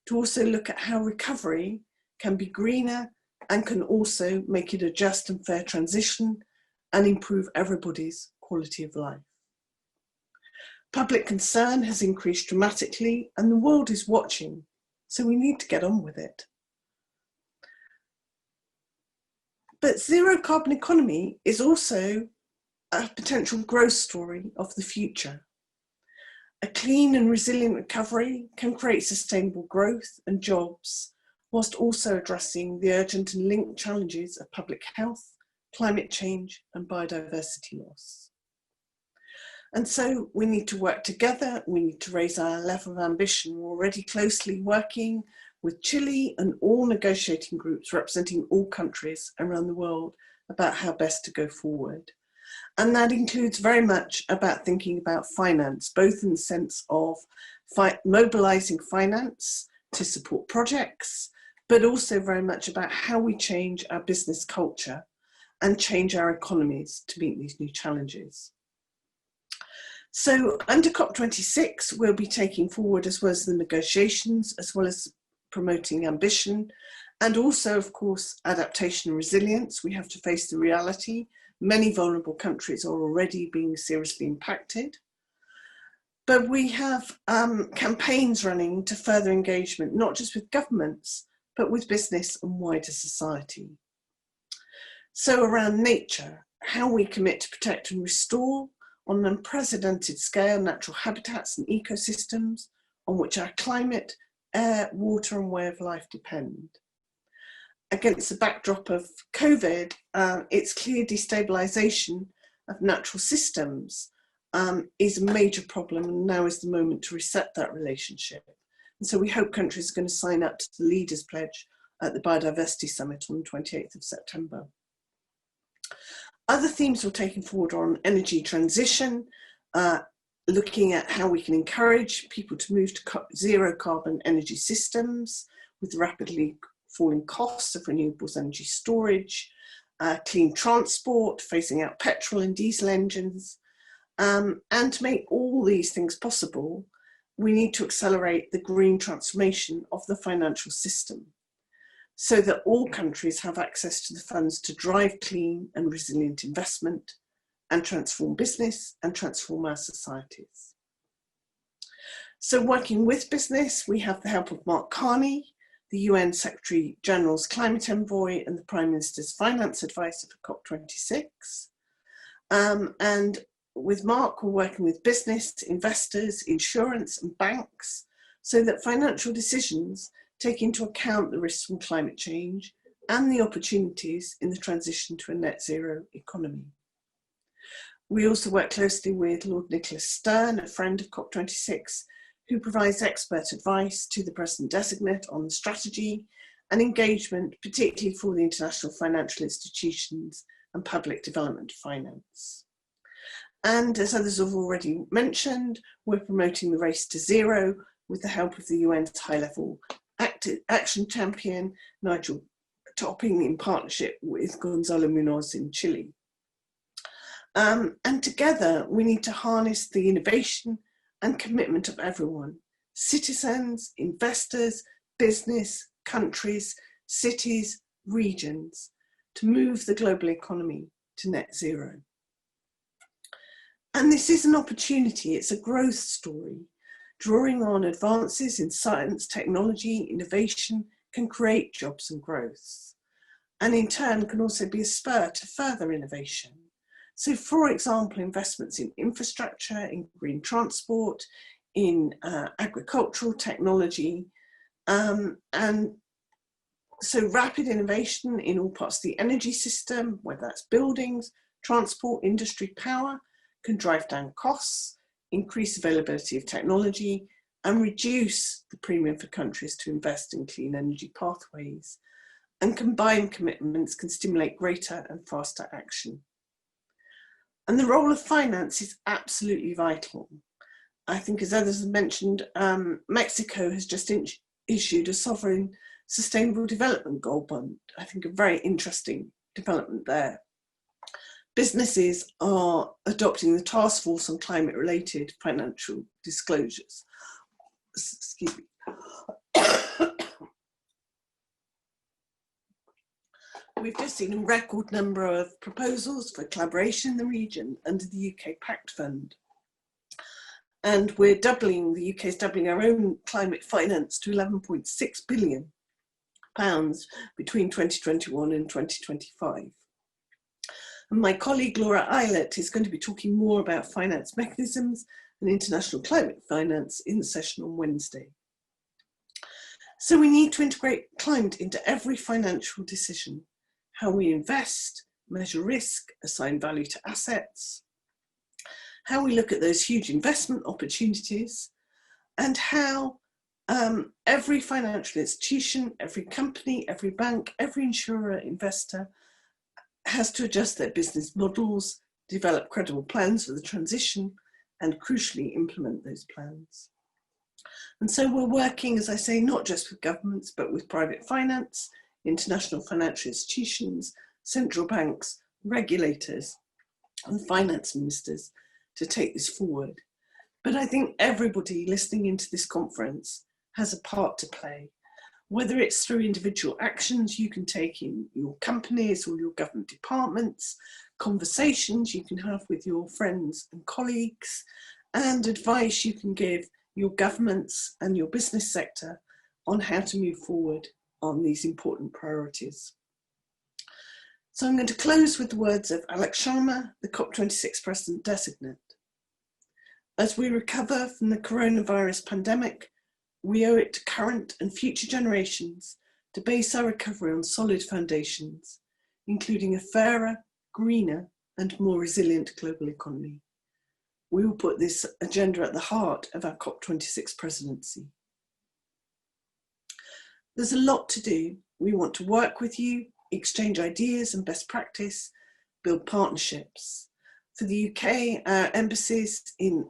to also look at how recovery can be greener and can also make it a just and fair transition and improve everybody's quality of life. Public concern has increased dramatically and the world is watching, so we need to get on with it. But zero carbon economy is also a potential growth story of the future. A clean and resilient recovery can create sustainable growth and jobs, whilst also addressing the urgent and linked challenges of public health, climate change and biodiversity loss. And so we need to work together, we need to raise our level of ambition. We're already closely working with Chile and all negotiating groups representing all countries around the world about how best to go forward. And that includes very much about thinking about finance, both in the sense of mobilizing finance to support projects, but also very much about how we change our business culture and change our economies to meet these new challenges. So under COP26, we'll be taking forward, as well as the negotiations, as well as promoting ambition, and also, of course, adaptation and resilience. We have to face the reality. Many vulnerable countries are already being seriously impacted. But we have campaigns running to further engagement, not just with governments, but with business and wider society. So around nature, how we commit to protect and restore on an unprecedented scale natural habitats and ecosystems on which our climate, air, water and way of life depend. Against the backdrop of COVID, it's clear destabilisation of natural systems is a major problem, and now is the moment to reset that relationship. And so we hope countries are going to sign up to the Leaders' Pledge at the Biodiversity Summit on the 28th of September. Other themes we're taking forward are on energy transition, looking at how we can encourage people to move to zero carbon energy systems with rapidly falling costs of renewables energy storage, clean transport, phasing out petrol and diesel engines. And to make all these things possible, we need to accelerate the green transformation of the financial system so that all countries have access to the funds to drive clean and resilient investment and transform business and transform our societies. So working with business, we have the help of Mark Carney, the UN Secretary General's Climate Envoy and the Prime Minister's Finance Advisor for COP26. And with Mark, we're working with business, investors, insurance and banks so that financial decisions take into account the risks from climate change and the opportunities in the transition to a net zero economy. We also work closely with Lord Nicholas Stern, a friend of COP26, who provides expert advice to the President-designate on the strategy and engagement, particularly for the international financial institutions and public development finance. And as others have already mentioned, we're promoting the Race to Zero with the help of the UN's high-level action champion, Nigel Topping, in partnership with Gonzalo Munoz in Chile. And together, we need to harness the innovation and commitment of everyone, citizens, investors, business, countries, cities, regions, to move the global economy to net zero. And this is an opportunity, it's a growth story. Drawing on advances in science, technology, innovation can create jobs and growth, and in turn can also be a spur to further innovation. So for example, investments in infrastructure, in green transport, in agricultural technology, and so rapid innovation in all parts of the energy system, whether that's buildings, transport, industry, power, can drive down costs, increase availability of technology, and reduce the premium for countries to invest in clean energy pathways. And combined commitments can stimulate greater and faster action. And the role of finance is absolutely vital. I think, as others have mentioned, Mexico has just issued a sovereign sustainable development goal bond. I think a very interesting development there. Businesses are adopting the Task Force on Climate-Related Financial Disclosures. Excuse me. We've just seen a record number of proposals for collaboration in the region under the UK Pact Fund. And we're doubling, the UK is doubling our own climate finance to £11.6 billion between 2021 and 2025. And my colleague Laura Eilert is going to be talking more about finance mechanisms and international climate finance in the session on Wednesday. So we need to integrate climate into every financial decision, how we invest, measure risk, assign value to assets, how we look at those huge investment opportunities, and how every financial institution, every company, every bank, every insurer, investor has to adjust their business models, develop credible plans for the transition, and crucially implement those plans. And so we're working, as I say, not just with governments, but with private finance, international financial institutions, central banks, regulators, and finance ministers to take this forward. But I think everybody listening into this conference has a part to play, whether it's through individual actions you can take in your companies or your government departments, conversations you can have with your friends and colleagues, and advice you can give your governments and your business sector on how to move forward on these important priorities. So I'm going to close with the words of Alex Sharma, the COP26 President Designate. As we recover from the coronavirus pandemic, we owe it to current and future generations to base our recovery on solid foundations, including a fairer, greener, and more resilient global economy. We will put this agenda at the heart of our COP26 presidency. There's a lot to do. We want to work with you, exchange ideas and best practice, build partnerships. For the UK, our embassies in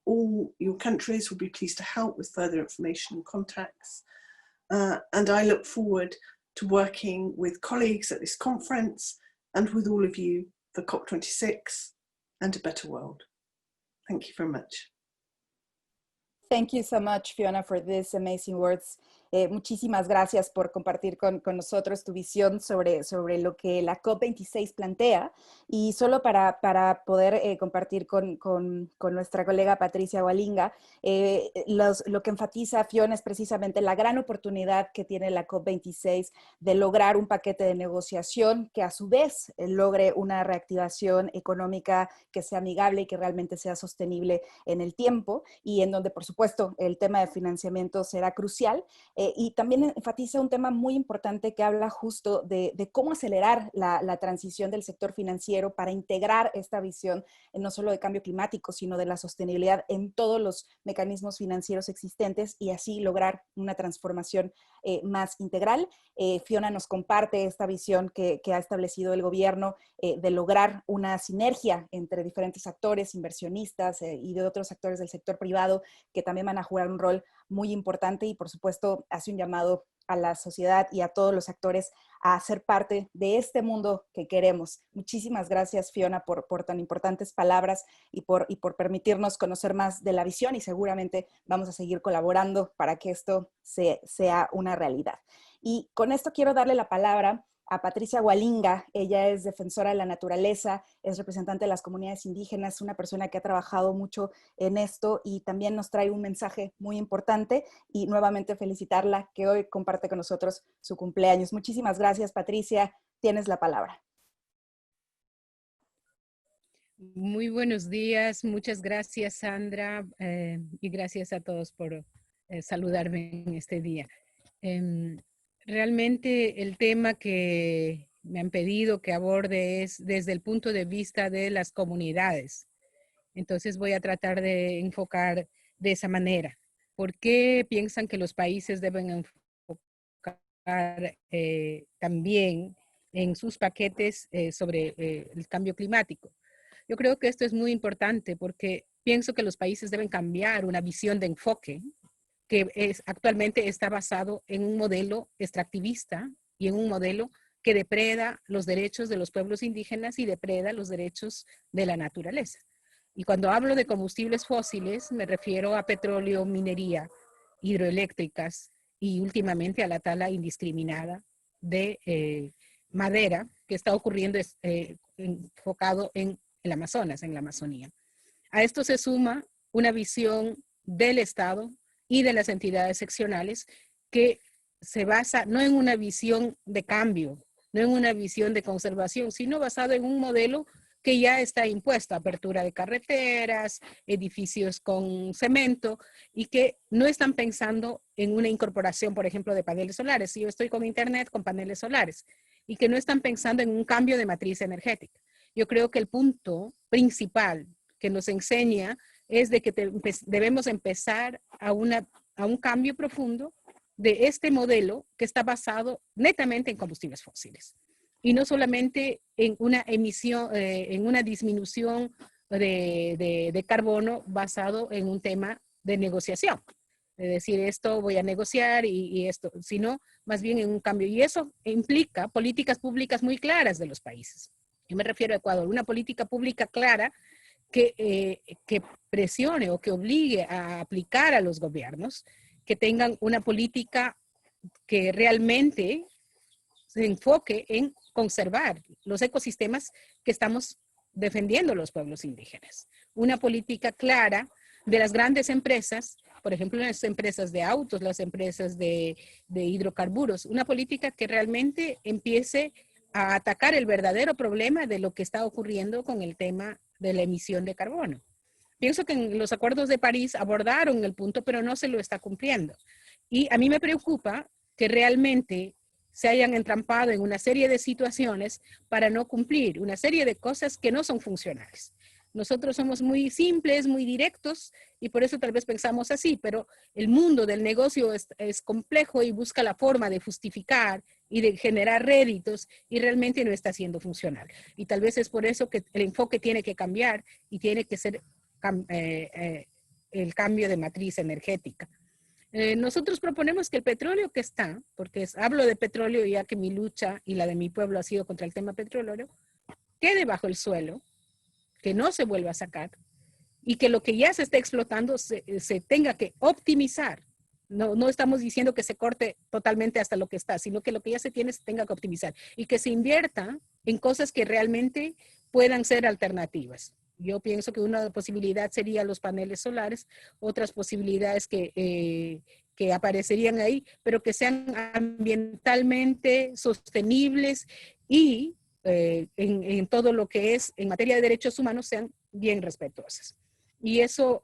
all your countries will be pleased to help with further information and contacts. And I look forward to working with colleagues at this conference and with all of you for COP26 and a better world. Thank you very much. Thank you so much, Fiona, for these amazing words. Muchísimas gracias por compartir con nosotros tu visión sobre lo que la COP26 plantea. Y solo para poder compartir con nuestra colega Patricia Walinga, lo que enfatiza Fiona es precisamente la gran oportunidad que tiene la COP26 de lograr un paquete de negociación que a su vez logre una reactivación económica que sea amigable y que realmente sea sostenible en el tiempo, y en donde, por supuesto, el tema de financiamiento será crucial. Y también enfatiza un tema muy importante que habla justo de cómo acelerar la transición del sector financiero para integrar esta visión no solo de cambio climático, sino de la sostenibilidad en todos los mecanismos financieros existentes y así lograr una transformación más integral. Fiona nos comparte esta visión que ha establecido el gobierno de lograr una sinergia entre diferentes actores, inversionistas y de otros actores del sector privado que también van a jugar un rol muy importante, y por supuesto hace un llamado a la sociedad y a todos los actores a ser parte de este mundo que queremos. Muchísimas gracias, Fiona, por tan importantes palabras y por permitirnos conocer más de la visión, y seguramente vamos a seguir colaborando para que esto sea una realidad. Y con esto quiero darle la palabra a Patricia Hualinga. Ella es defensora de la naturaleza, es representante de las comunidades indígenas, una persona que ha trabajado mucho en esto y también nos trae un mensaje muy importante, y nuevamente felicitarla que hoy comparte con nosotros su cumpleaños. Muchísimas gracias, Patricia. Tienes la palabra. Muy buenos días, muchas gracias, Sandra, y gracias a todos por saludarme en este día. Realmente el tema que me han pedido que aborde es desde el punto de vista de las comunidades. Entonces voy a tratar de enfocar de esa manera. ¿Por qué piensan que los países deben enfocar también en sus paquetes sobre el cambio climático? Yo creo que esto es muy importante porque pienso que los países deben cambiar una visión de enfoque que actualmente está basado en un modelo extractivista y en un modelo que depreda los derechos de los pueblos indígenas y depreda los derechos de la naturaleza. Y cuando hablo de combustibles fósiles, me refiero a petróleo, minería, hidroeléctricas y últimamente a la tala indiscriminada de madera que está ocurriendo enfocado en el Amazonas, en la Amazonía. A esto se suma una visión del Estado y de las entidades seccionales que se basa no en una visión de cambio, no en una visión de conservación, sino basado en un modelo que ya está impuesto, apertura de carreteras, edificios con cemento, y que no están pensando en una incorporación, por ejemplo, de paneles solares. Si yo estoy con internet, con paneles solares, y que no están pensando en un cambio de matriz energética. Yo creo que el punto principal que nos enseña es de que debemos empezar a un cambio profundo de este modelo que está basado netamente en combustibles fósiles. Y no solamente en una emisión, en una disminución de carbono basado en un tema de negociación. Es decir, esto voy a negociar y esto, sino más bien en un cambio. Y eso implica políticas públicas muy claras de los países. Yo me refiero a Ecuador, una política pública clara que presione o que obligue a aplicar a los gobiernos que tengan una política que realmente se enfoque en conservar los ecosistemas que estamos defendiendo los pueblos indígenas. Una política clara de las grandes empresas, por ejemplo, las empresas de autos, las empresas de hidrocarburos, una política que realmente empiece a atacar el verdadero problema de lo que está ocurriendo con el tema de la emisión de carbono. Pienso que en los acuerdos de París abordaron el punto, pero no se lo está cumpliendo. Y a mí me preocupa que realmente se hayan entrampado en una serie de situaciones para no cumplir una serie de cosas que no son funcionales. Nosotros somos muy simples, muy directos, y por eso tal vez pensamos así, pero el mundo del negocio es complejo y busca la forma de justificar y de generar réditos, y realmente no está siendo funcional. Y tal vez es por eso que el enfoque tiene que cambiar y tiene que ser el cambio de matriz energética. Nosotros proponemos que el petróleo que está, porque hablo de petróleo ya que mi lucha y la de mi pueblo ha sido contra el tema petrolero, quede bajo el suelo, que no se vuelva a sacar, y que lo que ya se está explotando se tenga que optimizar. No estamos diciendo que se corte totalmente hasta lo que está, sino que lo que ya se tiene se tenga que optimizar y que se invierta en cosas que realmente puedan ser alternativas. Yo pienso que una posibilidad sería los paneles solares, otras posibilidades que aparecerían ahí, pero que sean ambientalmente sostenibles y en todo lo que es en materia de derechos humanos sean bien respetuosas. Y eso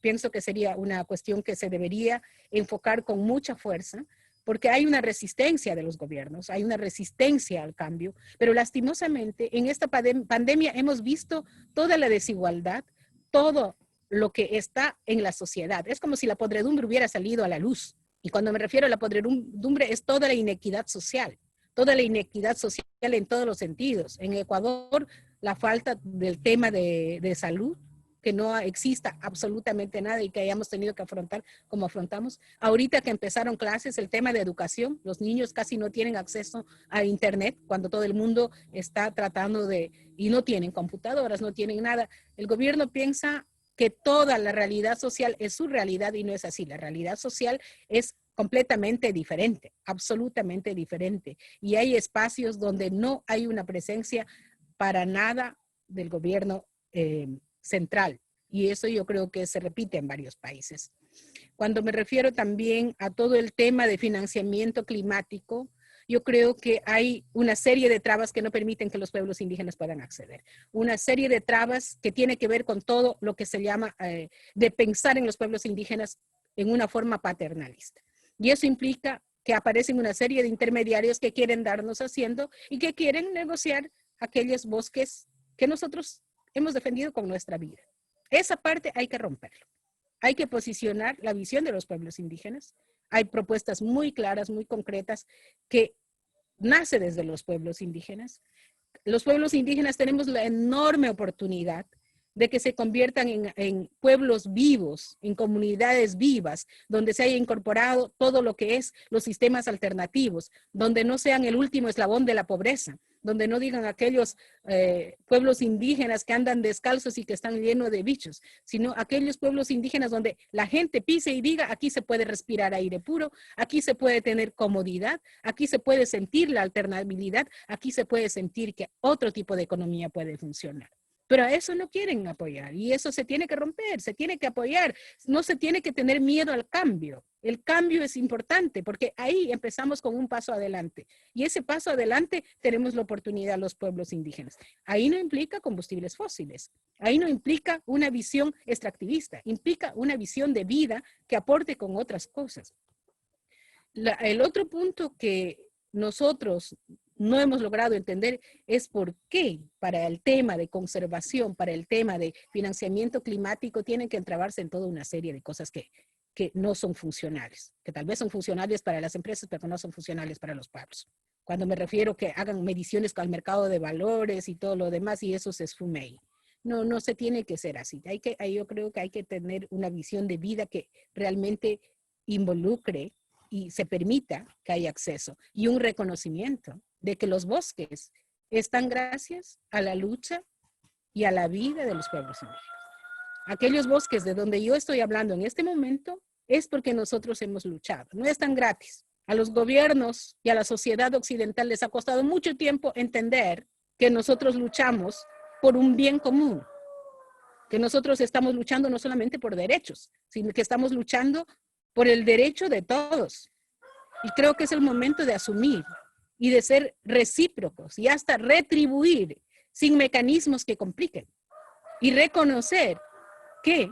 pienso que sería una cuestión que se debería enfocar con mucha fuerza, porque hay una resistencia de los gobiernos, hay una resistencia al cambio, pero lastimosamente en esta pandemia hemos visto toda la desigualdad, todo lo que está en la sociedad. Es como si la podredumbre hubiera salido a la luz. Y cuando me refiero a la podredumbre es toda la inequidad social en todos los sentidos. En Ecuador, la falta del tema de salud, que no exista absolutamente nada y que hayamos tenido que afrontar como afrontamos. Ahorita que empezaron clases, el tema de educación, los niños casi no tienen acceso a internet cuando todo el mundo está tratando y no tienen computadoras, no tienen nada. El gobierno piensa que toda la realidad social es su realidad y no es así. La realidad social es completamente diferente, absolutamente diferente. Y hay espacios donde no hay una presencia para nada del gobierno central. Y eso yo creo que se repite en varios países. Cuando me refiero también a todo el tema de financiamiento climático, yo creo que hay una serie de trabas que no permiten que los pueblos indígenas puedan acceder. Una serie de trabas que tiene que ver con todo lo que se llama de pensar en los pueblos indígenas en una forma paternalista. Y eso implica que aparecen una serie de intermediarios que quieren darnos haciendo y que quieren negociar aquellos bosques que nosotros hemos defendido con nuestra vida. Esa parte hay que romperlo. Hay que posicionar la visión de los pueblos indígenas. Hay propuestas muy claras, muy concretas, que nace desde los pueblos indígenas. Los pueblos indígenas tenemos la enorme oportunidad de que se conviertan en pueblos vivos, en comunidades vivas, donde se haya incorporado todo lo que es los sistemas alternativos, donde no sean el último eslabón de la pobreza, donde no digan aquellos pueblos indígenas que andan descalzos y que están llenos de bichos, sino aquellos pueblos indígenas donde la gente pise y diga, aquí se puede respirar aire puro, aquí se puede tener comodidad, aquí se puede sentir la alternabilidad, aquí se puede sentir que otro tipo de economía puede funcionar. Pero a eso no quieren apoyar y eso se tiene que romper, se tiene que apoyar, no se tiene que tener miedo al cambio. El cambio es importante porque ahí empezamos con un paso adelante y ese paso adelante tenemos la oportunidad los pueblos indígenas. Ahí no implica combustibles fósiles, ahí no implica una visión extractivista, implica una visión de vida que aporte con otras cosas. El otro punto que nosotros no hemos logrado entender es por qué para el tema de conservación, para el tema de financiamiento climático, tienen que entrabarse en toda una serie de cosas que no son funcionales, que tal vez son funcionales para las empresas, pero que no son funcionales para los pueblos. Cuando me refiero que hagan mediciones al mercado de valores y todo lo demás, y eso se esfume ahí. No se tiene que ser así. Yo creo que hay que tener una visión de vida que realmente involucre y se permita que haya acceso y un reconocimiento de que los bosques están gracias a la lucha y a la vida de los pueblos indígenas. Aquellos bosques de donde yo estoy hablando en este momento es porque nosotros hemos luchado, no están gratis. A los gobiernos y a la sociedad occidental les ha costado mucho tiempo entender que nosotros luchamos por un bien común, que nosotros estamos luchando no solamente por derechos, sino que estamos luchando por el derecho de todos. Y creo que es el momento de asumir y de ser recíprocos y hasta retribuir sin mecanismos que compliquen y reconocer que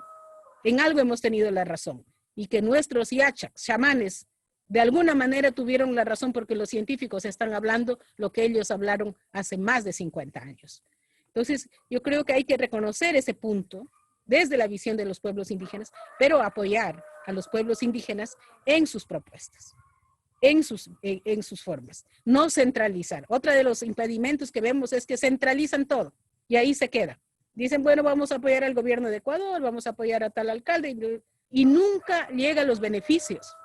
en algo hemos tenido la razón y que nuestros yachaks, chamanes, de alguna manera tuvieron la razón porque los científicos están hablando lo que ellos hablaron hace más de 50 años. Entonces, yo creo que hay que reconocer ese punto desde la visión de los pueblos indígenas, pero apoyar a los pueblos indígenas en sus propuestas, en sus formas, no centralizar. Otro de los impedimentos que vemos es que centralizan todo y ahí se queda. Dicen, bueno, vamos a apoyar al gobierno de Ecuador, vamos a apoyar a tal alcalde y nunca llegan los beneficios.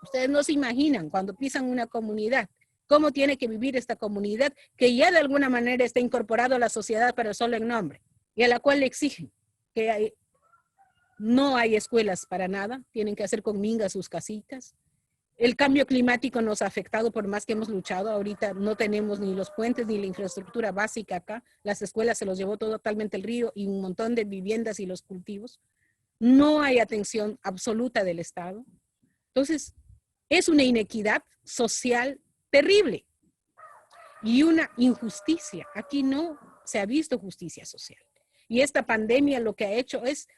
Ustedes no se imaginan cuando pisan una comunidad, cómo tiene que vivir esta comunidad que ya de alguna manera está incorporado a la sociedad pero solo en nombre y a la cual le exigen que no hay escuelas para nada, tienen que hacer con mingas sus casitas. El cambio climático nos ha afectado por más que hemos luchado. Ahorita no tenemos ni los puentes ni la infraestructura básica acá. Las escuelas se los llevó totalmente el río y un montón de viviendas y los cultivos. No hay atención absoluta del Estado. Entonces, es una inequidad social terrible y una injusticia. Aquí no se ha visto justicia social. Y esta pandemia lo que ha hecho es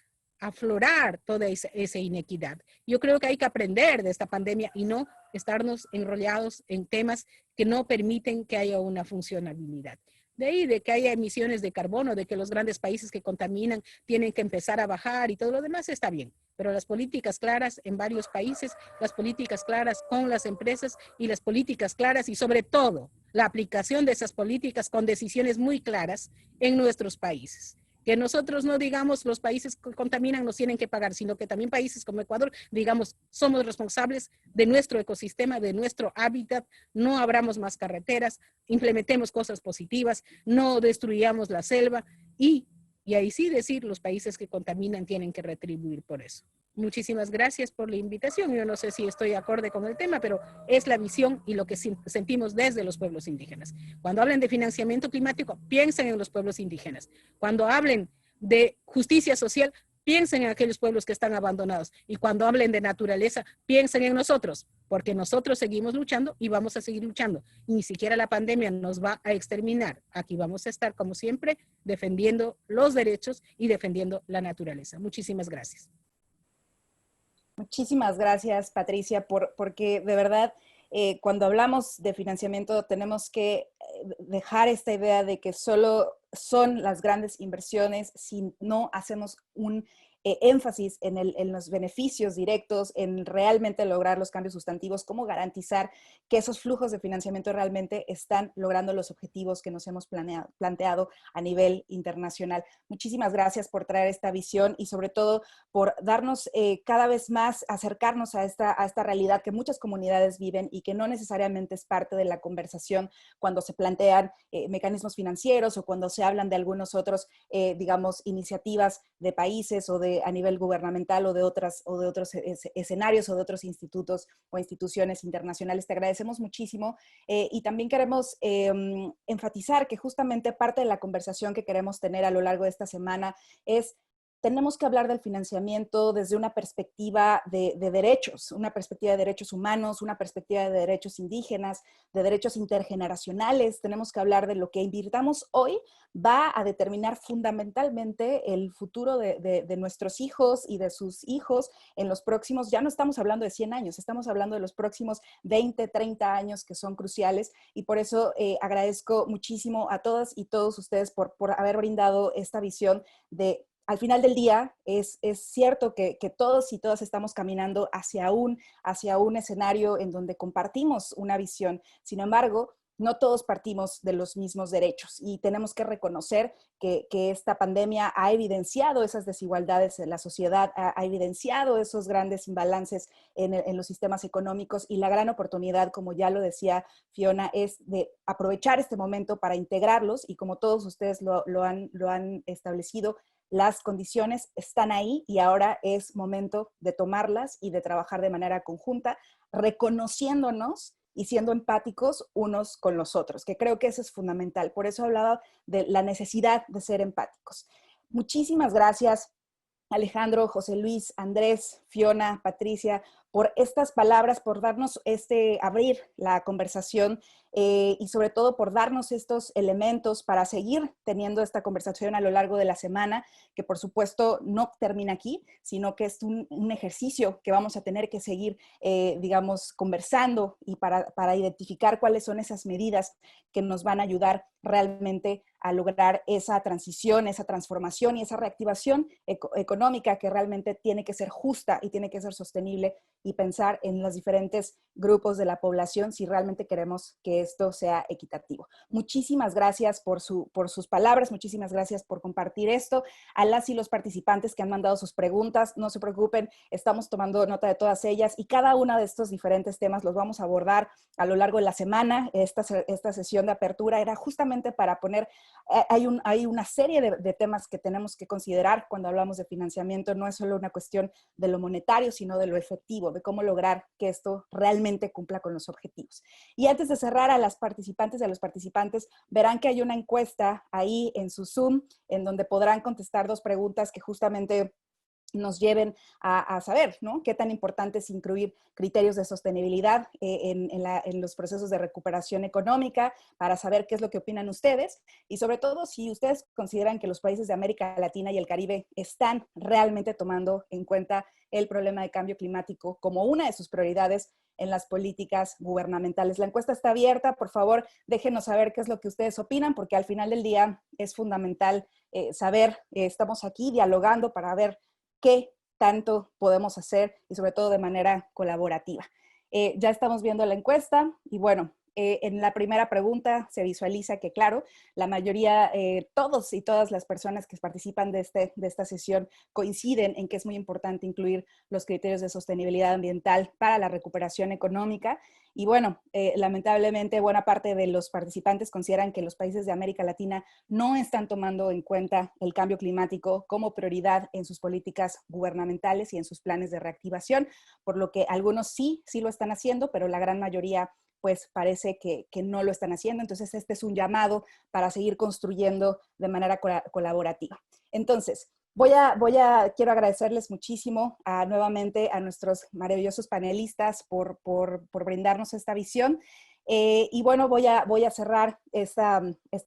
aflorar toda esa inequidad. Yo creo que hay que aprender de esta pandemia y no estarnos enrollados en temas que no permiten que haya una funcionabilidad. De ahí, de que haya emisiones de carbono, de que los grandes países que contaminan tienen que empezar a bajar y todo lo demás está bien. Pero las políticas claras en varios países, las políticas claras con las empresas y las políticas claras y sobre todo la aplicación de esas políticas con decisiones muy claras en nuestros países. Que nosotros no digamos los países que contaminan nos tienen que pagar, sino que también países como Ecuador digamos somos responsables de nuestro ecosistema, de nuestro hábitat, no abramos más carreteras, implementemos cosas positivas, no destruyamos la selva y ahí sí decir los países que contaminan tienen que retribuir por eso. Muchísimas gracias por la invitación. Yo no sé si estoy acorde con el tema, pero es la visión y lo que sentimos desde los pueblos indígenas. Cuando hablen de financiamiento climático, piensen en los pueblos indígenas. Cuando hablen de justicia social, piensen en aquellos pueblos que están abandonados. Y cuando hablen de naturaleza, piensen en nosotros, porque nosotros seguimos luchando y vamos a seguir luchando. Y ni siquiera la pandemia nos va a exterminar. Aquí vamos a estar, como siempre, defendiendo los derechos y defendiendo la naturaleza. Muchísimas gracias. Muchísimas gracias, Patricia, porque de verdad, cuando hablamos de financiamiento tenemos que dejar esta idea de que solo son las grandes inversiones si no hacemos un énfasis en los beneficios directos, en realmente lograr los cambios sustantivos, cómo garantizar que esos flujos de financiamiento realmente están logrando los objetivos que nos hemos planteado a nivel internacional. Muchísimas gracias por traer esta visión y sobre todo por darnos cada vez más, acercarnos a esta realidad que muchas comunidades viven y que no necesariamente es parte de la conversación cuando se plantean mecanismos financieros o cuando se hablan de algunos otros, digamos, iniciativas de países o a nivel gubernamental o de otros escenarios o de otros institutos o instituciones internacionales. Te agradecemos muchísimo y también queremos enfatizar que justamente parte de la conversación que queremos tener a lo largo de esta semana es tenemos que hablar del financiamiento desde una perspectiva de derechos, una perspectiva de derechos humanos, una perspectiva de derechos indígenas, de derechos intergeneracionales. Tenemos que hablar de lo que invirtamos hoy va a determinar fundamentalmente el futuro de nuestros hijos y de sus hijos en los próximos, ya no estamos hablando de 100 años, estamos hablando de los próximos 20, 30 años que son cruciales y por eso agradezco muchísimo a todas y todos ustedes por haber brindado esta visión de al final del día es cierto que todos y todas estamos caminando hacia un escenario en donde compartimos una visión. Sin embargo, no todos partimos de los mismos derechos y tenemos que reconocer que esta pandemia ha evidenciado esas desigualdades en la sociedad, ha evidenciado esos grandes imbalances en los sistemas económicos y la gran oportunidad, como ya lo decía Fiona, es de aprovechar este momento para integrarlos y como todos ustedes lo han establecido, las condiciones están ahí y ahora es momento de tomarlas y de trabajar de manera conjunta, reconociéndonos y siendo empáticos unos con los otros, que creo que eso es fundamental. Por eso hablaba de la necesidad de ser empáticos. Muchísimas gracias, Alejandro, José Luis, Andrés, Fiona, Patricia, por estas palabras, por darnos abrir la conversación y sobre todo por darnos estos elementos para seguir teniendo esta conversación a lo largo de la semana, que por supuesto no termina aquí, sino que es un ejercicio que vamos a tener que seguir, digamos, conversando y para identificar cuáles son esas medidas que nos van a ayudar realmente a lograr esa transición, esa transformación y esa reactivación económica que realmente tiene que ser justa y tiene que ser sostenible y pensar en los diferentes grupos de la población si realmente queremos que esto sea equitativo. Muchísimas gracias por sus palabras, muchísimas gracias por compartir esto. A las y los participantes que han mandado sus preguntas, no se preocupen, estamos tomando nota de todas ellas y cada uno de estos diferentes temas los vamos a abordar a lo largo de la semana. Esta sesión de apertura era justamente para poner, hay una serie de temas que tenemos que considerar cuando hablamos de financiamiento, no es solo una cuestión de lo monetario, sino de lo efectivo, de cómo lograr que esto realmente cumpla con los objetivos. Y antes de cerrar, a las participantes y a los participantes, verán que hay una encuesta ahí en su Zoom, en donde podrán contestar 2 preguntas que justamente nos lleven a saber, ¿no? Qué tan importante es incluir criterios de sostenibilidad en los procesos de recuperación económica para saber qué es lo que opinan ustedes y sobre todo si ustedes consideran que los países de América Latina y el Caribe están realmente tomando en cuenta el problema de cambio climático como una de sus prioridades en las políticas gubernamentales. La encuesta está abierta, por favor, déjenos saber qué es lo que ustedes opinan, porque al final del día es fundamental saber, estamos aquí dialogando para ver qué tanto podemos hacer y sobre todo de manera colaborativa. Ya estamos viendo la encuesta y bueno, en la primera pregunta se visualiza que, claro, la mayoría, todos y todas las personas que participan de esta sesión coinciden en que es muy importante incluir los criterios de sostenibilidad ambiental para la recuperación económica. Y bueno, lamentablemente buena parte de los participantes consideran que los países de América Latina no están tomando en cuenta el cambio climático como prioridad en sus políticas gubernamentales y en sus planes de reactivación, por lo que algunos sí lo están haciendo, pero la gran mayoría pues parece que no lo están haciendo. Entonces este es un llamado para seguir construyendo de manera colaborativa. Entonces, quiero agradecerles muchísimo nuevamente a nuestros maravillosos panelistas por brindarnos esta visión. Y bueno, voy a cerrar esta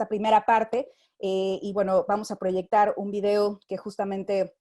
primera parte y bueno, vamos a proyectar un video que justamente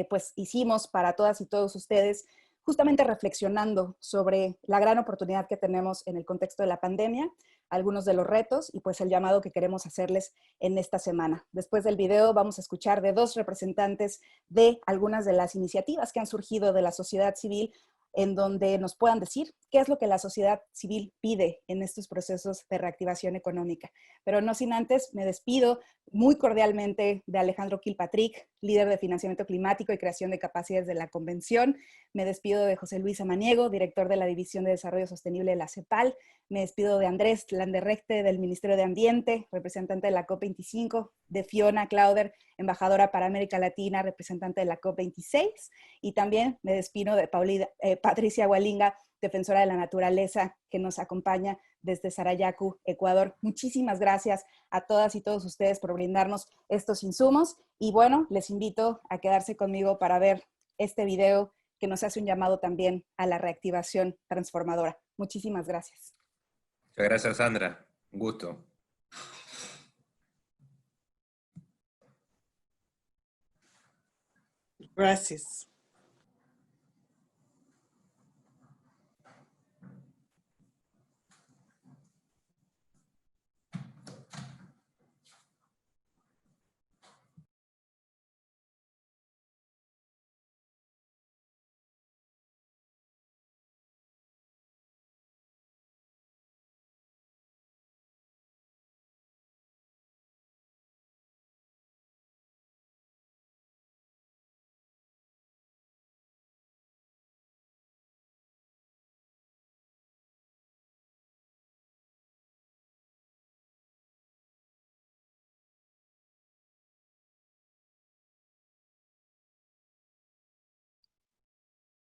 pues hicimos para todas y todos ustedes, justamente reflexionando sobre la gran oportunidad que tenemos en el contexto de la pandemia, algunos de los retos y pues el llamado que queremos hacerles en esta semana. Después del video vamos a escuchar de dos representantes de algunas de las iniciativas que han surgido de la sociedad civil en donde nos puedan decir qué es lo que la sociedad civil pide en estos procesos de reactivación económica. Pero no sin antes, me despido muy cordialmente de Alejandro Kilpatrick, líder de financiamiento climático y creación de capacidades de la Convención. Me despido de José Luis Amaniego, director de la División de Desarrollo Sostenible de la CEPAL. Me despido de Andrés Landerrechte, del Ministerio de Ambiente, representante de la COP25, de Fiona Clauder, embajadora para América Latina, representante de la COP26, y también me despido de Patricia Hualinga, defensora de la naturaleza, que nos acompaña desde Sarayaku, Ecuador. Muchísimas gracias a todas y todos ustedes por brindarnos estos insumos, y bueno, les invito a quedarse conmigo para ver este video que nos hace un llamado también a la reactivación transformadora. Muchísimas gracias. Muchas gracias, Sandra. Un gusto. Gracias.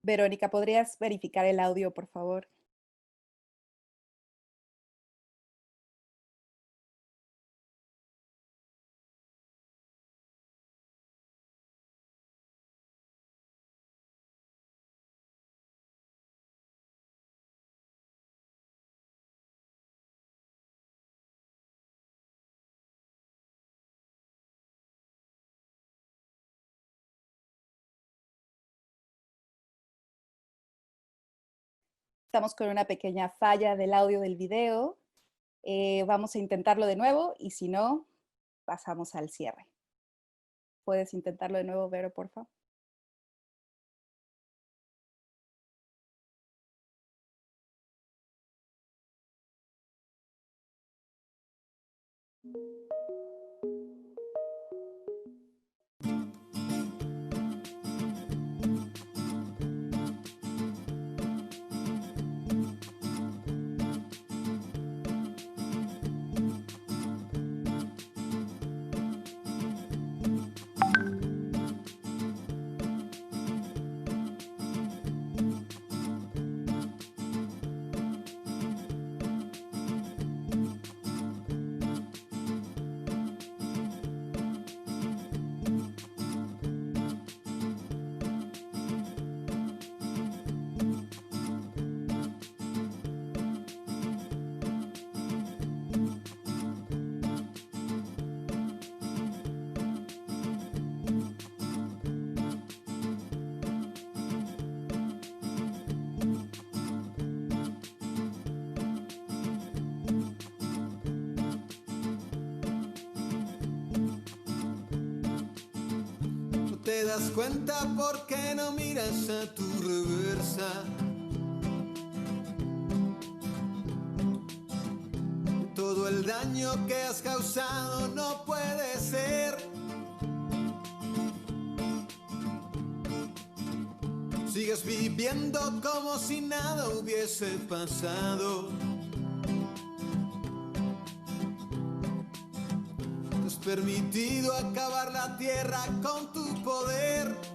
Verónica, ¿podrías verificar el audio, por favor? Estamos con una pequeña falla del audio del video. Vamos a intentarlo de nuevo y si no, pasamos al cierre. ¿Puedes intentarlo de nuevo, Vero, por favor? ¿Te das cuenta por qué no miras a tu reversa? todo el daño que has causado no puede ser. Sigues viviendo como si nada hubiese pasado. Te has permitido acabar la tierra con tu poder.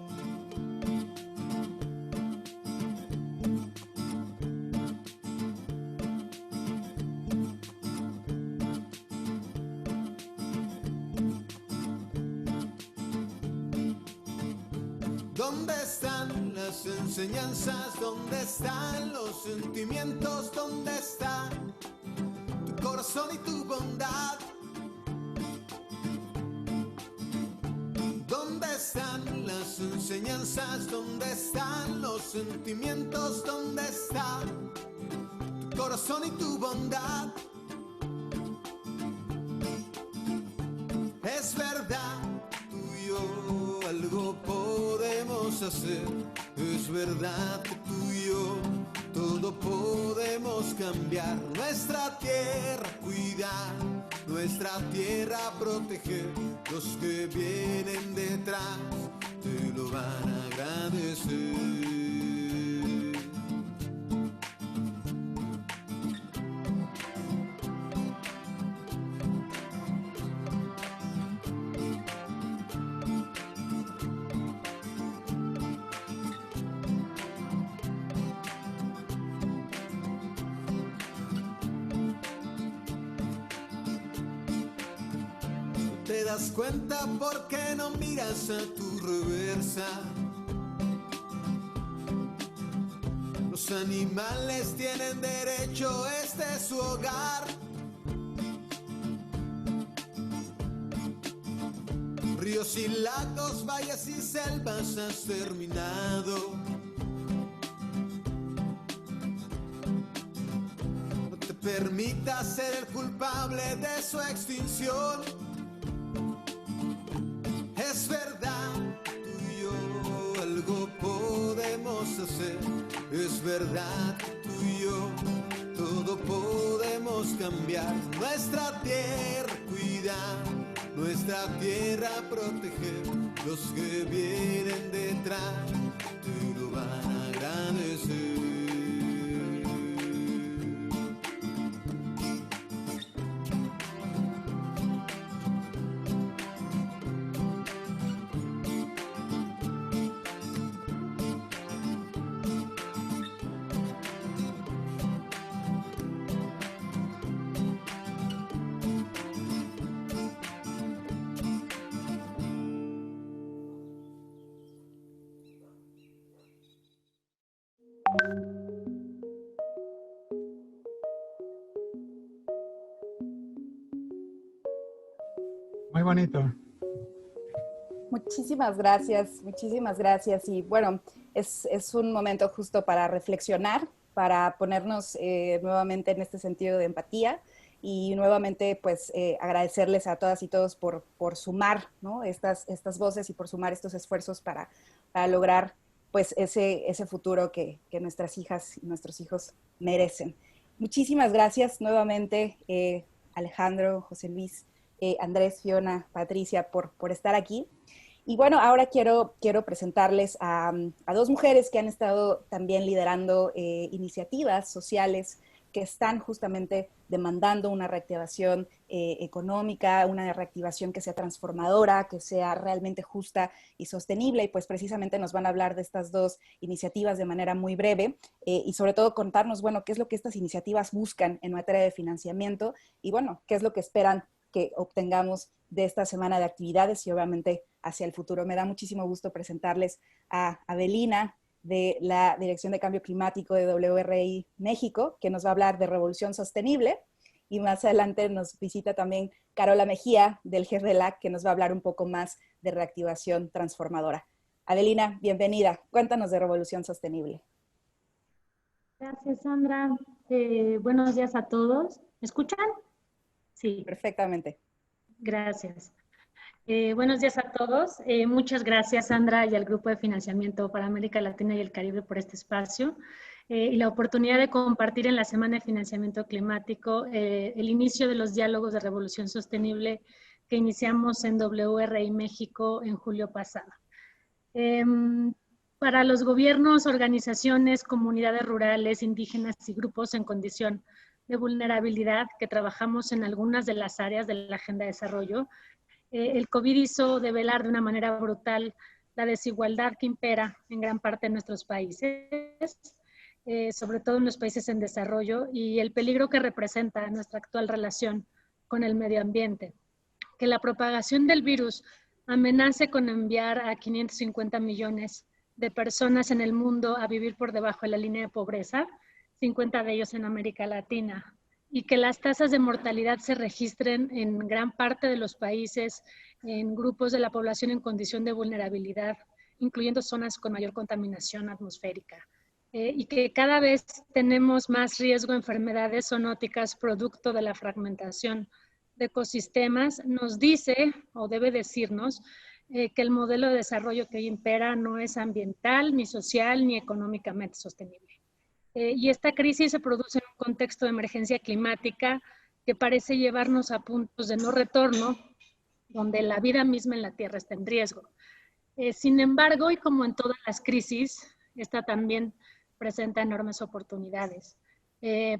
¿Dónde están las enseñanzas? ¿Dónde están los sentimientos? ¿Dónde está tu corazón y tu bondad? ¿Dónde están las enseñanzas? ¿Dónde están los sentimientos? ¿Dónde está tu corazón y tu bondad? Es verdad, tú y yo algo podemos hacer. Es verdad que tú y yo todo podemos cambiar. Nuestra tierra cuidar, nuestra tierra proteger. Los que vienen detrás te lo van a agradecer. ¿Te das cuenta por qué no miras a tu reversa? Los animales tienen derecho, este es su hogar. Ríos y lagos, valles y selvas has terminado. No te permitas ser el culpable de su extinción. Es verdad, tú y yo algo podemos hacer. Es verdad, tú y yo todo podemos cambiar. Nuestra tierra cuidar, nuestra tierra proteger. Los que vienen detrás te lo van a agradecer. Muy bonito. Muchísimas gracias, muchísimas gracias. Y bueno, es un momento justo para reflexionar, para ponernos nuevamente en este sentido de empatía y nuevamente pues agradecerles a todas y todos por sumar, ¿no? estas voces y por sumar estos esfuerzos para lograr pues ese futuro que nuestras hijas y nuestros hijos merecen. Muchísimas gracias nuevamente, Alejandro, José Luis, Andrés, Fiona, Patricia, por estar aquí. Y bueno, ahora quiero presentarles a dos mujeres que han estado también liderando iniciativas sociales que están justamente demandando una reactivación económica, una reactivación que sea transformadora, que sea realmente justa y sostenible. Y pues precisamente nos van a hablar de estas dos iniciativas de manera muy breve y sobre todo contarnos, bueno, qué es lo que estas iniciativas buscan en materia de financiamiento y bueno, qué es lo que esperan que obtengamos de esta semana de actividades y obviamente hacia el futuro. Me da muchísimo gusto presentarles a Avelina de la Dirección de Cambio Climático de WRI México, que nos va a hablar de revolución sostenible, y más adelante nos visita también Carola Mejía del GERRELAC, que nos va a hablar un poco más de reactivación transformadora. Avelina, bienvenida. Cuéntanos de revolución sostenible. Gracias, Sandra. Buenos días a todos. ¿Me escuchan? Sí. Perfectamente. Gracias. Buenos días a todos. Muchas gracias, Sandra, y al Grupo de Financiamiento para América Latina y el Caribe por este espacio. y la oportunidad de compartir en la Semana de Financiamiento Climático el inicio de los diálogos de Revolución Sostenible que iniciamos en WRI México en julio pasado. Para los gobiernos, organizaciones, comunidades rurales, indígenas y grupos en condición de vulnerabilidad que trabajamos en algunas de las áreas de la Agenda de Desarrollo, el COVID hizo develar de una manera brutal la desigualdad que impera en gran parte de nuestros países, sobre todo en los países en desarrollo, y el peligro que representa nuestra actual relación con el medio ambiente. Que la propagación del virus amenace con enviar a 550 millones de personas en el mundo a vivir por debajo de la línea de pobreza, 50 de ellos en América Latina, y que las tasas de mortalidad se registren en gran parte de los países, en grupos de la población en condición de vulnerabilidad, incluyendo zonas con mayor contaminación atmosférica. Y que cada vez tenemos más riesgo de enfermedades zoonóticas producto de la fragmentación de ecosistemas, nos dice, o debe decirnos, que el modelo de desarrollo que hoy impera no es ambiental, ni social, ni económicamente sostenible. Y esta crisis se produce en un contexto de emergencia climática que parece llevarnos a puntos de no retorno, donde la vida misma en la Tierra está en riesgo. Sin embargo, y como en todas las crisis, esta también presenta enormes oportunidades.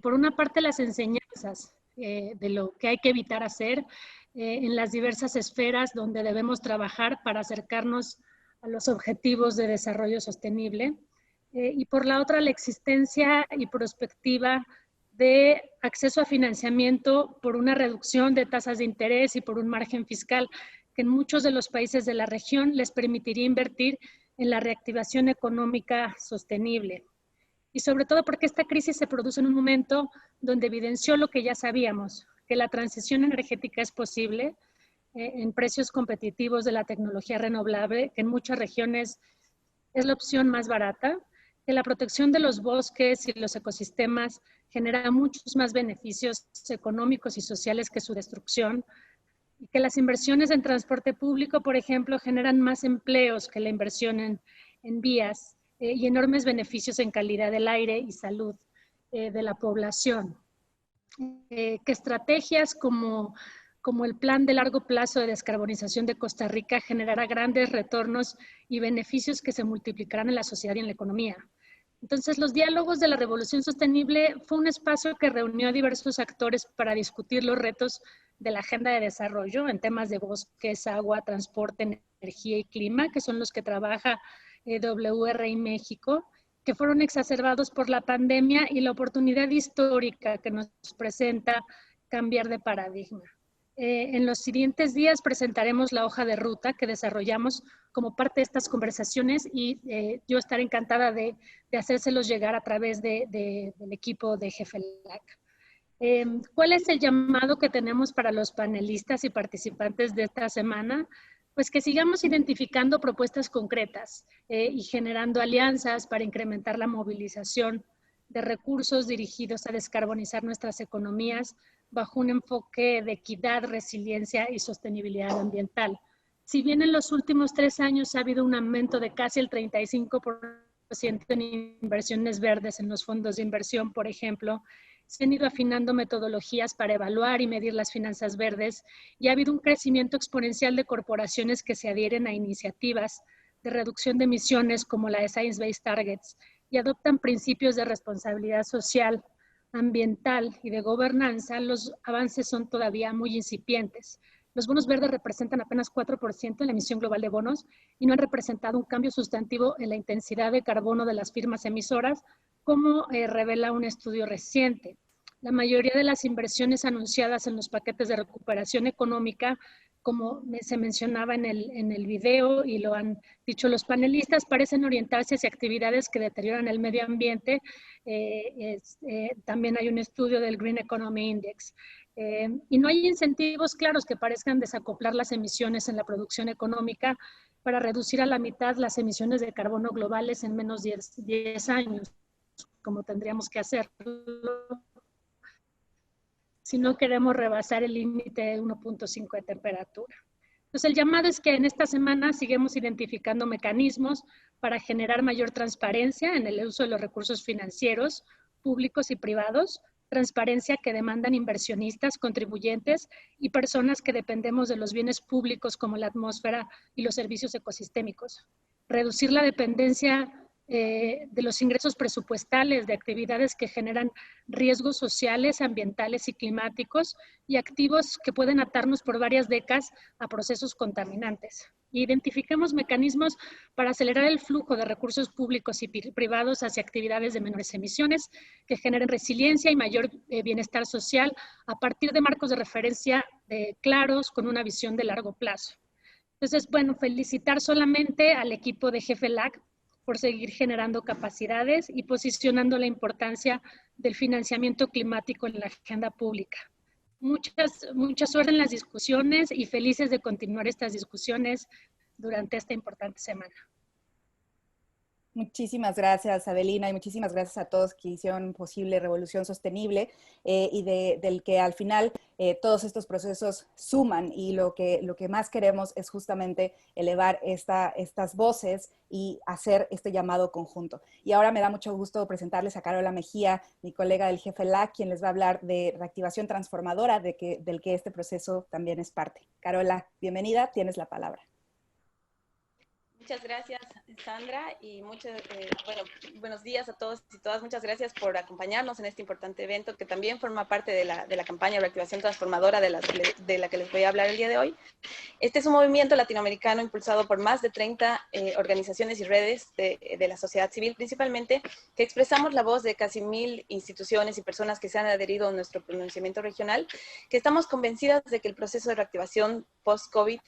Por una parte, las enseñanzas de lo que hay que evitar hacer en las diversas esferas donde debemos trabajar para acercarnos a los objetivos de desarrollo sostenible. Y por la otra, la existencia y perspectiva de acceso a financiamiento por una reducción de tasas de interés y por un margen fiscal que en muchos de los países de la región les permitiría invertir en la reactivación económica sostenible. Y sobre todo porque esta crisis se produce en un momento donde evidenció lo que ya sabíamos, que la transición energética es posible en precios competitivos de la tecnología renovable, que en muchas regiones es la opción más barata, que la protección de los bosques y los ecosistemas genera muchos más beneficios económicos y sociales que su destrucción, y que las inversiones en transporte público, por ejemplo, generan más empleos que la inversión en vías y enormes beneficios en calidad del aire y salud de la población. Que estrategias como el plan de largo plazo de descarbonización de Costa Rica generará grandes retornos y beneficios que se multiplicarán en la sociedad y en la economía. Entonces, los diálogos de la Revolución Sostenible fue un espacio que reunió a diversos actores para discutir los retos de la agenda de desarrollo en temas de bosques, agua, transporte, energía y clima, que son los que trabaja WRI México, que fueron exacerbados por la pandemia y la oportunidad histórica que nos presenta cambiar de paradigma. En los siguientes días presentaremos la hoja de ruta que desarrollamos como parte de estas conversaciones y yo estaré encantada de hacérselos llegar a través del equipo de GFLAC. ¿Cuál es el llamado que tenemos para los panelistas y participantes de esta semana? Pues que sigamos identificando propuestas concretas y generando alianzas para incrementar la movilización de recursos dirigidos a descarbonizar nuestras economías bajo un enfoque de equidad, resiliencia y sostenibilidad ambiental. Si bien en los últimos 3 años ha habido un aumento de casi el 35% en inversiones verdes en los fondos de inversión, por ejemplo, se han ido afinando metodologías para evaluar y medir las finanzas verdes y ha habido un crecimiento exponencial de corporaciones que se adhieren a iniciativas de reducción de emisiones como la de Science Based Targets y adoptan principios de responsabilidad social, ambiental y de gobernanza. Los avances son todavía muy incipientes. Los bonos verdes representan apenas 4% en la emisión global de bonos y no han representado un cambio sustantivo en la intensidad de carbono de las firmas emisoras, como revela un estudio reciente. La mayoría de las inversiones anunciadas en los paquetes de recuperación económica, como se mencionaba en el video y lo han dicho los panelistas, parecen orientarse hacia actividades que deterioran el medio ambiente. También hay un estudio del Green Economy Index. Y no hay incentivos claros que parezcan desacoplar las emisiones en la producción económica para reducir a la mitad las emisiones de carbono globales en menos de 10 años, como tendríamos que hacerlo si no queremos rebasar el límite de 1.5 de temperatura. Entonces, el llamado es que en esta semana sigamos identificando mecanismos para generar mayor transparencia en el uso de los recursos financieros públicos y privados, transparencia que demandan inversionistas, contribuyentes y personas que dependemos de los bienes públicos como la atmósfera y los servicios ecosistémicos. Reducir la dependencia de los ingresos presupuestales de actividades que generan riesgos sociales, ambientales y climáticos y activos que pueden atarnos por varias décadas a procesos contaminantes. Identifiquemos mecanismos para acelerar el flujo de recursos públicos y privados hacia actividades de menores emisiones que generen resiliencia y mayor bienestar social a partir de marcos de referencia claros con una visión de largo plazo. Entonces, bueno, felicitar solamente al equipo de GFLAC por seguir generando capacidades y posicionando la importancia del financiamiento climático en la agenda pública. Mucha suerte en las discusiones y felices de continuar estas discusiones durante esta importante semana. Muchísimas gracias, Adelina, y muchísimas gracias a todos que hicieron posible Revolución Sostenible y del que al final todos estos procesos suman, y lo que más queremos es justamente elevar estas voces y hacer este llamado conjunto. Y ahora me da mucho gusto presentarles a Carola Mejía, mi colega del GFLAC, quien les va a hablar de reactivación transformadora, del que este proceso también es parte. Carola, bienvenida, tienes la palabra. Muchas gracias, Sandra, y buenos días a todos y todas. Muchas gracias por acompañarnos en este importante evento que también forma parte de la campaña de reactivación transformadora de la que les voy a hablar el día de hoy. Este es un movimiento latinoamericano impulsado por más de 30 organizaciones y redes de la sociedad civil, principalmente, que expresamos la voz de casi 1000 instituciones y personas que se han adherido a nuestro pronunciamiento regional, que estamos convencidas de que el proceso de reactivación post-COVID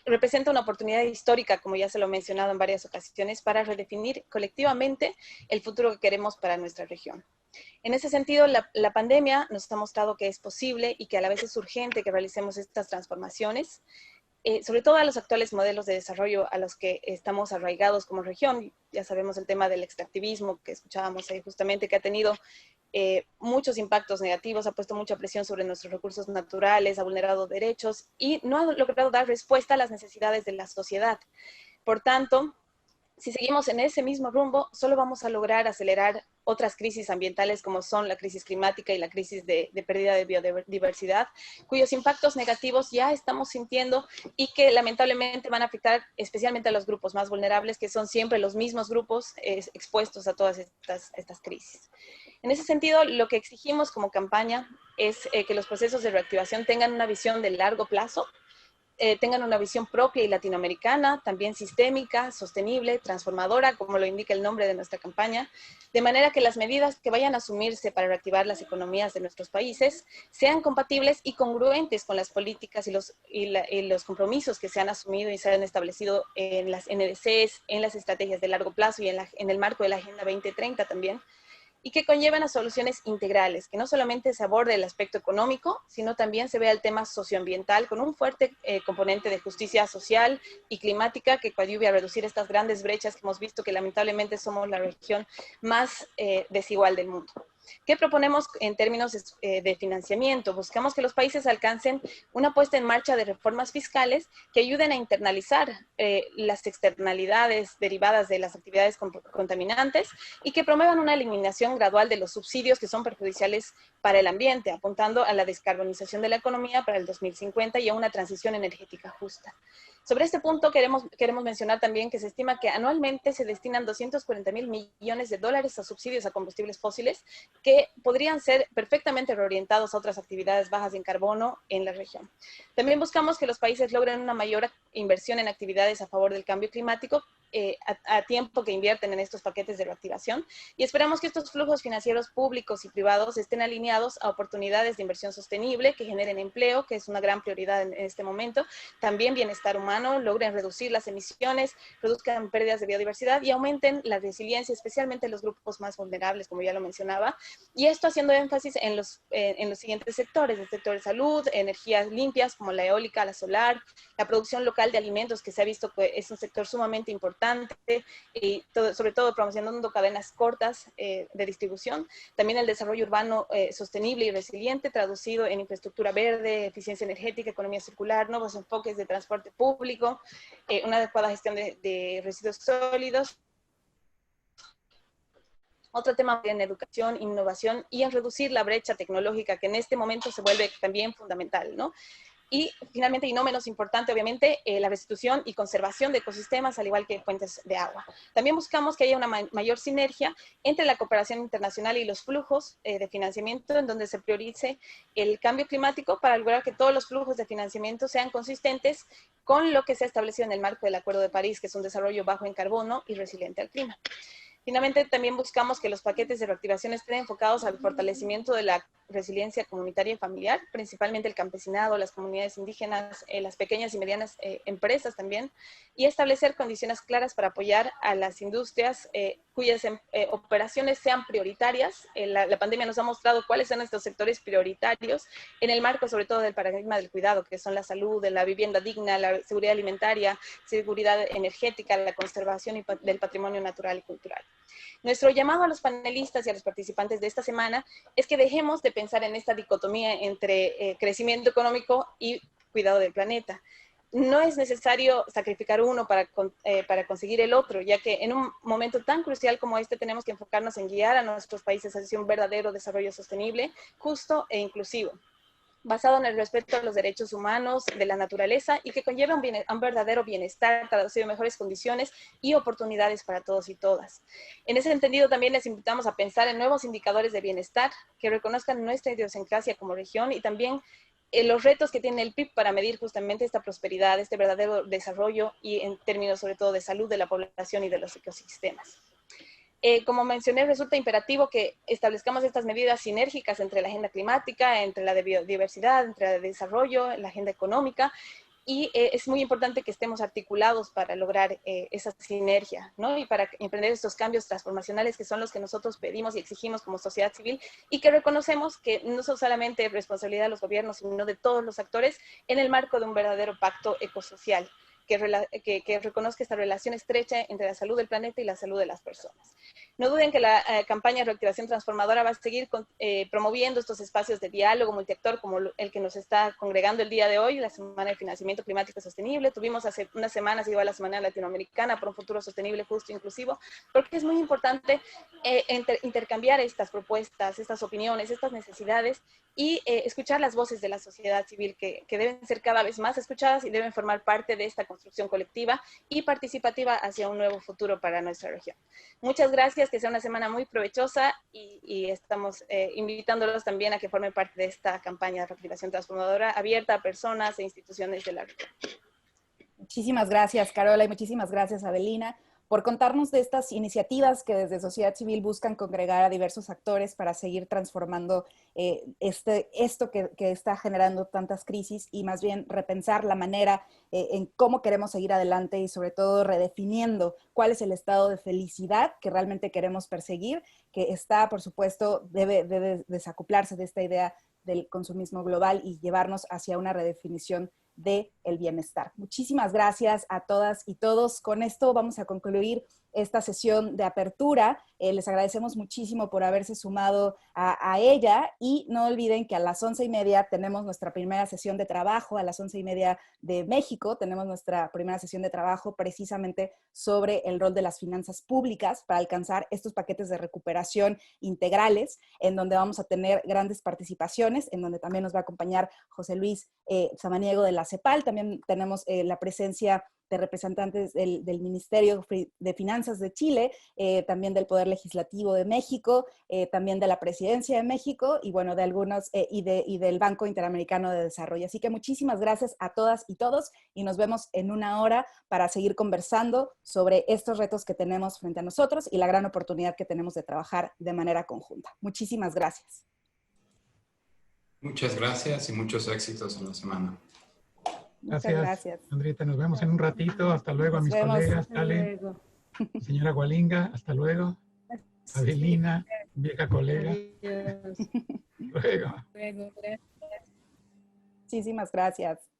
representa una oportunidad histórica, como ya se lo he mencionado en varias ocasiones, para redefinir colectivamente el futuro que queremos para nuestra región. En ese sentido, la pandemia nos ha mostrado que es posible y que a la vez es urgente que realicemos estas transformaciones, sobre todo a los actuales modelos de desarrollo a los que estamos arraigados como región. Ya sabemos el tema del extractivismo que escuchábamos ahí justamente, que ha tenido muchos impactos negativos, ha puesto mucha presión sobre nuestros recursos naturales, ha vulnerado derechos y no ha logrado dar respuesta a las necesidades de la sociedad. Por tanto, si seguimos en ese mismo rumbo, solo vamos a lograr acelerar otras crisis ambientales como son la crisis climática y la crisis de pérdida de biodiversidad, cuyos impactos negativos ya estamos sintiendo y que lamentablemente van a afectar especialmente a los grupos más vulnerables, que son siempre los mismos grupos expuestos a todas estas crisis. En ese sentido, lo que exigimos como campaña es que los procesos de reactivación tengan una visión de largo plazo, tengan una visión propia y latinoamericana, también sistémica, sostenible, transformadora, como lo indica el nombre de nuestra campaña, de manera que las medidas que vayan a asumirse para reactivar las economías de nuestros países sean compatibles y congruentes con las políticas y los compromisos que se han asumido y se han establecido en las NDCs, en las estrategias de largo plazo y en el marco de la Agenda 2030 también, y que conllevan a soluciones integrales, que no solamente se aborde el aspecto económico, sino también se vea el tema socioambiental con un fuerte componente de justicia social y climática que coadyuve a reducir estas grandes brechas que hemos visto que lamentablemente somos la región más desigual del mundo. ¿Qué proponemos en términos de financiamiento? Buscamos que los países alcancen una puesta en marcha de reformas fiscales que ayuden a internalizar las externalidades derivadas de las actividades contaminantes y que promuevan una eliminación gradual de los subsidios que son perjudiciales para el ambiente, apuntando a la descarbonización de la economía para el 2050 y a una transición energética justa. Sobre este punto queremos mencionar también que se estima que anualmente se destinan 240.000 millones de dólares a subsidios a combustibles fósiles que podrían ser perfectamente reorientados a otras actividades bajas en carbono en la región. También buscamos que los países logren una mayor inversión en actividades a favor del cambio climático a tiempo que invierten en estos paquetes de reactivación y esperamos que estos flujos financieros públicos y privados estén alineados a oportunidades de inversión sostenible que generen empleo, que es una gran prioridad en este momento, también bienestar humano, logren reducir las emisiones, reduzcan pérdidas de biodiversidad y aumenten la resiliencia, especialmente en los grupos más vulnerables, como ya lo mencionaba, y esto haciendo énfasis en los siguientes sectores, el sector de salud, energías limpias como la eólica, la solar, la producción local de alimentos, que se ha visto que es un sector sumamente importante, y sobre todo promocionando cadenas cortas de distribución, también el desarrollo urbano sostenible y resiliente, traducido en infraestructura verde, eficiencia energética, economía circular, nuevos enfoques de transporte público, una adecuada gestión de residuos sólidos. Otro tema en educación, innovación y en reducir la brecha tecnológica, que en este momento se vuelve también fundamental, ¿no? Y finalmente, y no menos importante, obviamente, la restitución y conservación de ecosistemas, al igual que fuentes de agua. También buscamos que haya una mayor sinergia entre la cooperación internacional y los flujos de financiamiento, en donde se priorice el cambio climático para lograr que todos los flujos de financiamiento sean consistentes con lo que se ha establecido en el marco del Acuerdo de París, que es un desarrollo bajo en carbono y resiliente al clima. Finalmente, también buscamos que los paquetes de reactivación estén enfocados al fortalecimiento de la resiliencia comunitaria y familiar, principalmente el campesinado, las comunidades indígenas, las pequeñas y medianas empresas también, y establecer condiciones claras para apoyar a las industrias cuyas operaciones sean prioritarias. La pandemia nos ha mostrado cuáles son estos sectores prioritarios en el marco sobre todo del paradigma del cuidado, que son la salud, de la vivienda digna, la seguridad alimentaria, seguridad energética, la conservación del patrimonio natural y cultural. Nuestro llamado a los panelistas y a los participantes de esta semana es que dejemos de pensar en esta dicotomía entre crecimiento económico y cuidado del planeta. No es necesario sacrificar uno para conseguir el otro, ya que en un momento tan crucial como este tenemos que enfocarnos en guiar a nuestros países hacia un verdadero desarrollo sostenible, justo e inclusivo, basado en el respeto a los derechos humanos, de la naturaleza, y que conlleva un verdadero bienestar, traducido en mejores condiciones y oportunidades para todos y todas. En ese entendido, también les invitamos a pensar en nuevos indicadores de bienestar que reconozcan nuestra idiosincrasia como región y también los retos que tiene el PIB para medir justamente esta prosperidad, este verdadero desarrollo y en términos sobre todo de salud de la población y de los ecosistemas. Como mencioné, resulta imperativo que establezcamos estas medidas sinérgicas entre la agenda climática, entre la de biodiversidad, entre el desarrollo, la agenda económica, y es muy importante que estemos articulados para lograr esa sinergia, ¿no? Y para emprender estos cambios transformacionales que son los que nosotros pedimos y exigimos como sociedad civil, y que reconocemos que no son solamente responsabilidad de los gobiernos, sino de todos los actores en el marco de un verdadero pacto ecosocial que reconozca esta relación estrecha entre la salud del planeta y la salud de las personas. No duden que la campaña de reactivación transformadora va a seguir promoviendo estos espacios de diálogo multiactor como el que nos está congregando el día de hoy, la Semana de Financiamiento Climático Sostenible. Tuvimos hace unas semanas igual la Semana Latinoamericana por un futuro sostenible, justo e inclusivo, porque es muy importante intercambiar estas propuestas, estas opiniones, estas necesidades y escuchar las voces de la sociedad civil que deben ser cada vez más escuchadas y deben formar parte de esta construcción colectiva y participativa hacia un nuevo futuro para nuestra región. Muchas gracias, que sea una semana muy provechosa y estamos invitándolos también a que formen parte de esta campaña de reactivación transformadora abierta a personas e instituciones de la región. Muchísimas gracias, Carola, y muchísimas gracias, Avelina, por contarnos de estas iniciativas que desde sociedad civil buscan congregar a diversos actores para seguir transformando esto que está generando tantas crisis y más bien repensar la manera en cómo queremos seguir adelante y sobre todo redefiniendo cuál es el estado de felicidad que realmente queremos perseguir, que está, por supuesto, debe desacoplarse de esta idea del consumismo global y llevarnos hacia una redefinición del bienestar. Muchísimas gracias a todas y todos. Con esto vamos a concluir esta sesión de apertura. Les agradecemos muchísimo por haberse sumado a ella y no olviden que a las 11:30 tenemos nuestra primera sesión de trabajo, a las 11:30 de México tenemos nuestra primera sesión de trabajo precisamente sobre el rol de las finanzas públicas para alcanzar estos paquetes de recuperación integrales, en donde vamos a tener grandes participaciones, en donde también nos va a acompañar José Luis Samaniego de la CEPAL. También tenemos la presencia de representantes del Ministerio de Finanzas de Chile, también del Poder Legislativo de México, también de la Presidencia de México y bueno, de algunos y del Banco Interamericano de Desarrollo. Así que muchísimas gracias a todas y todos y nos vemos en una hora para seguir conversando sobre estos retos que tenemos frente a nosotros y la gran oportunidad que tenemos de trabajar de manera conjunta. Muchísimas gracias. Muchas gracias y muchos éxitos en la semana. Gracias, gracias. Andrita. Nos vemos en un ratito. Hasta luego a mis colegas. Ale, señora Gualinga, hasta luego. Avelina. vieja colega. Adiós. Luego. Luego, gracias. Muchísimas gracias.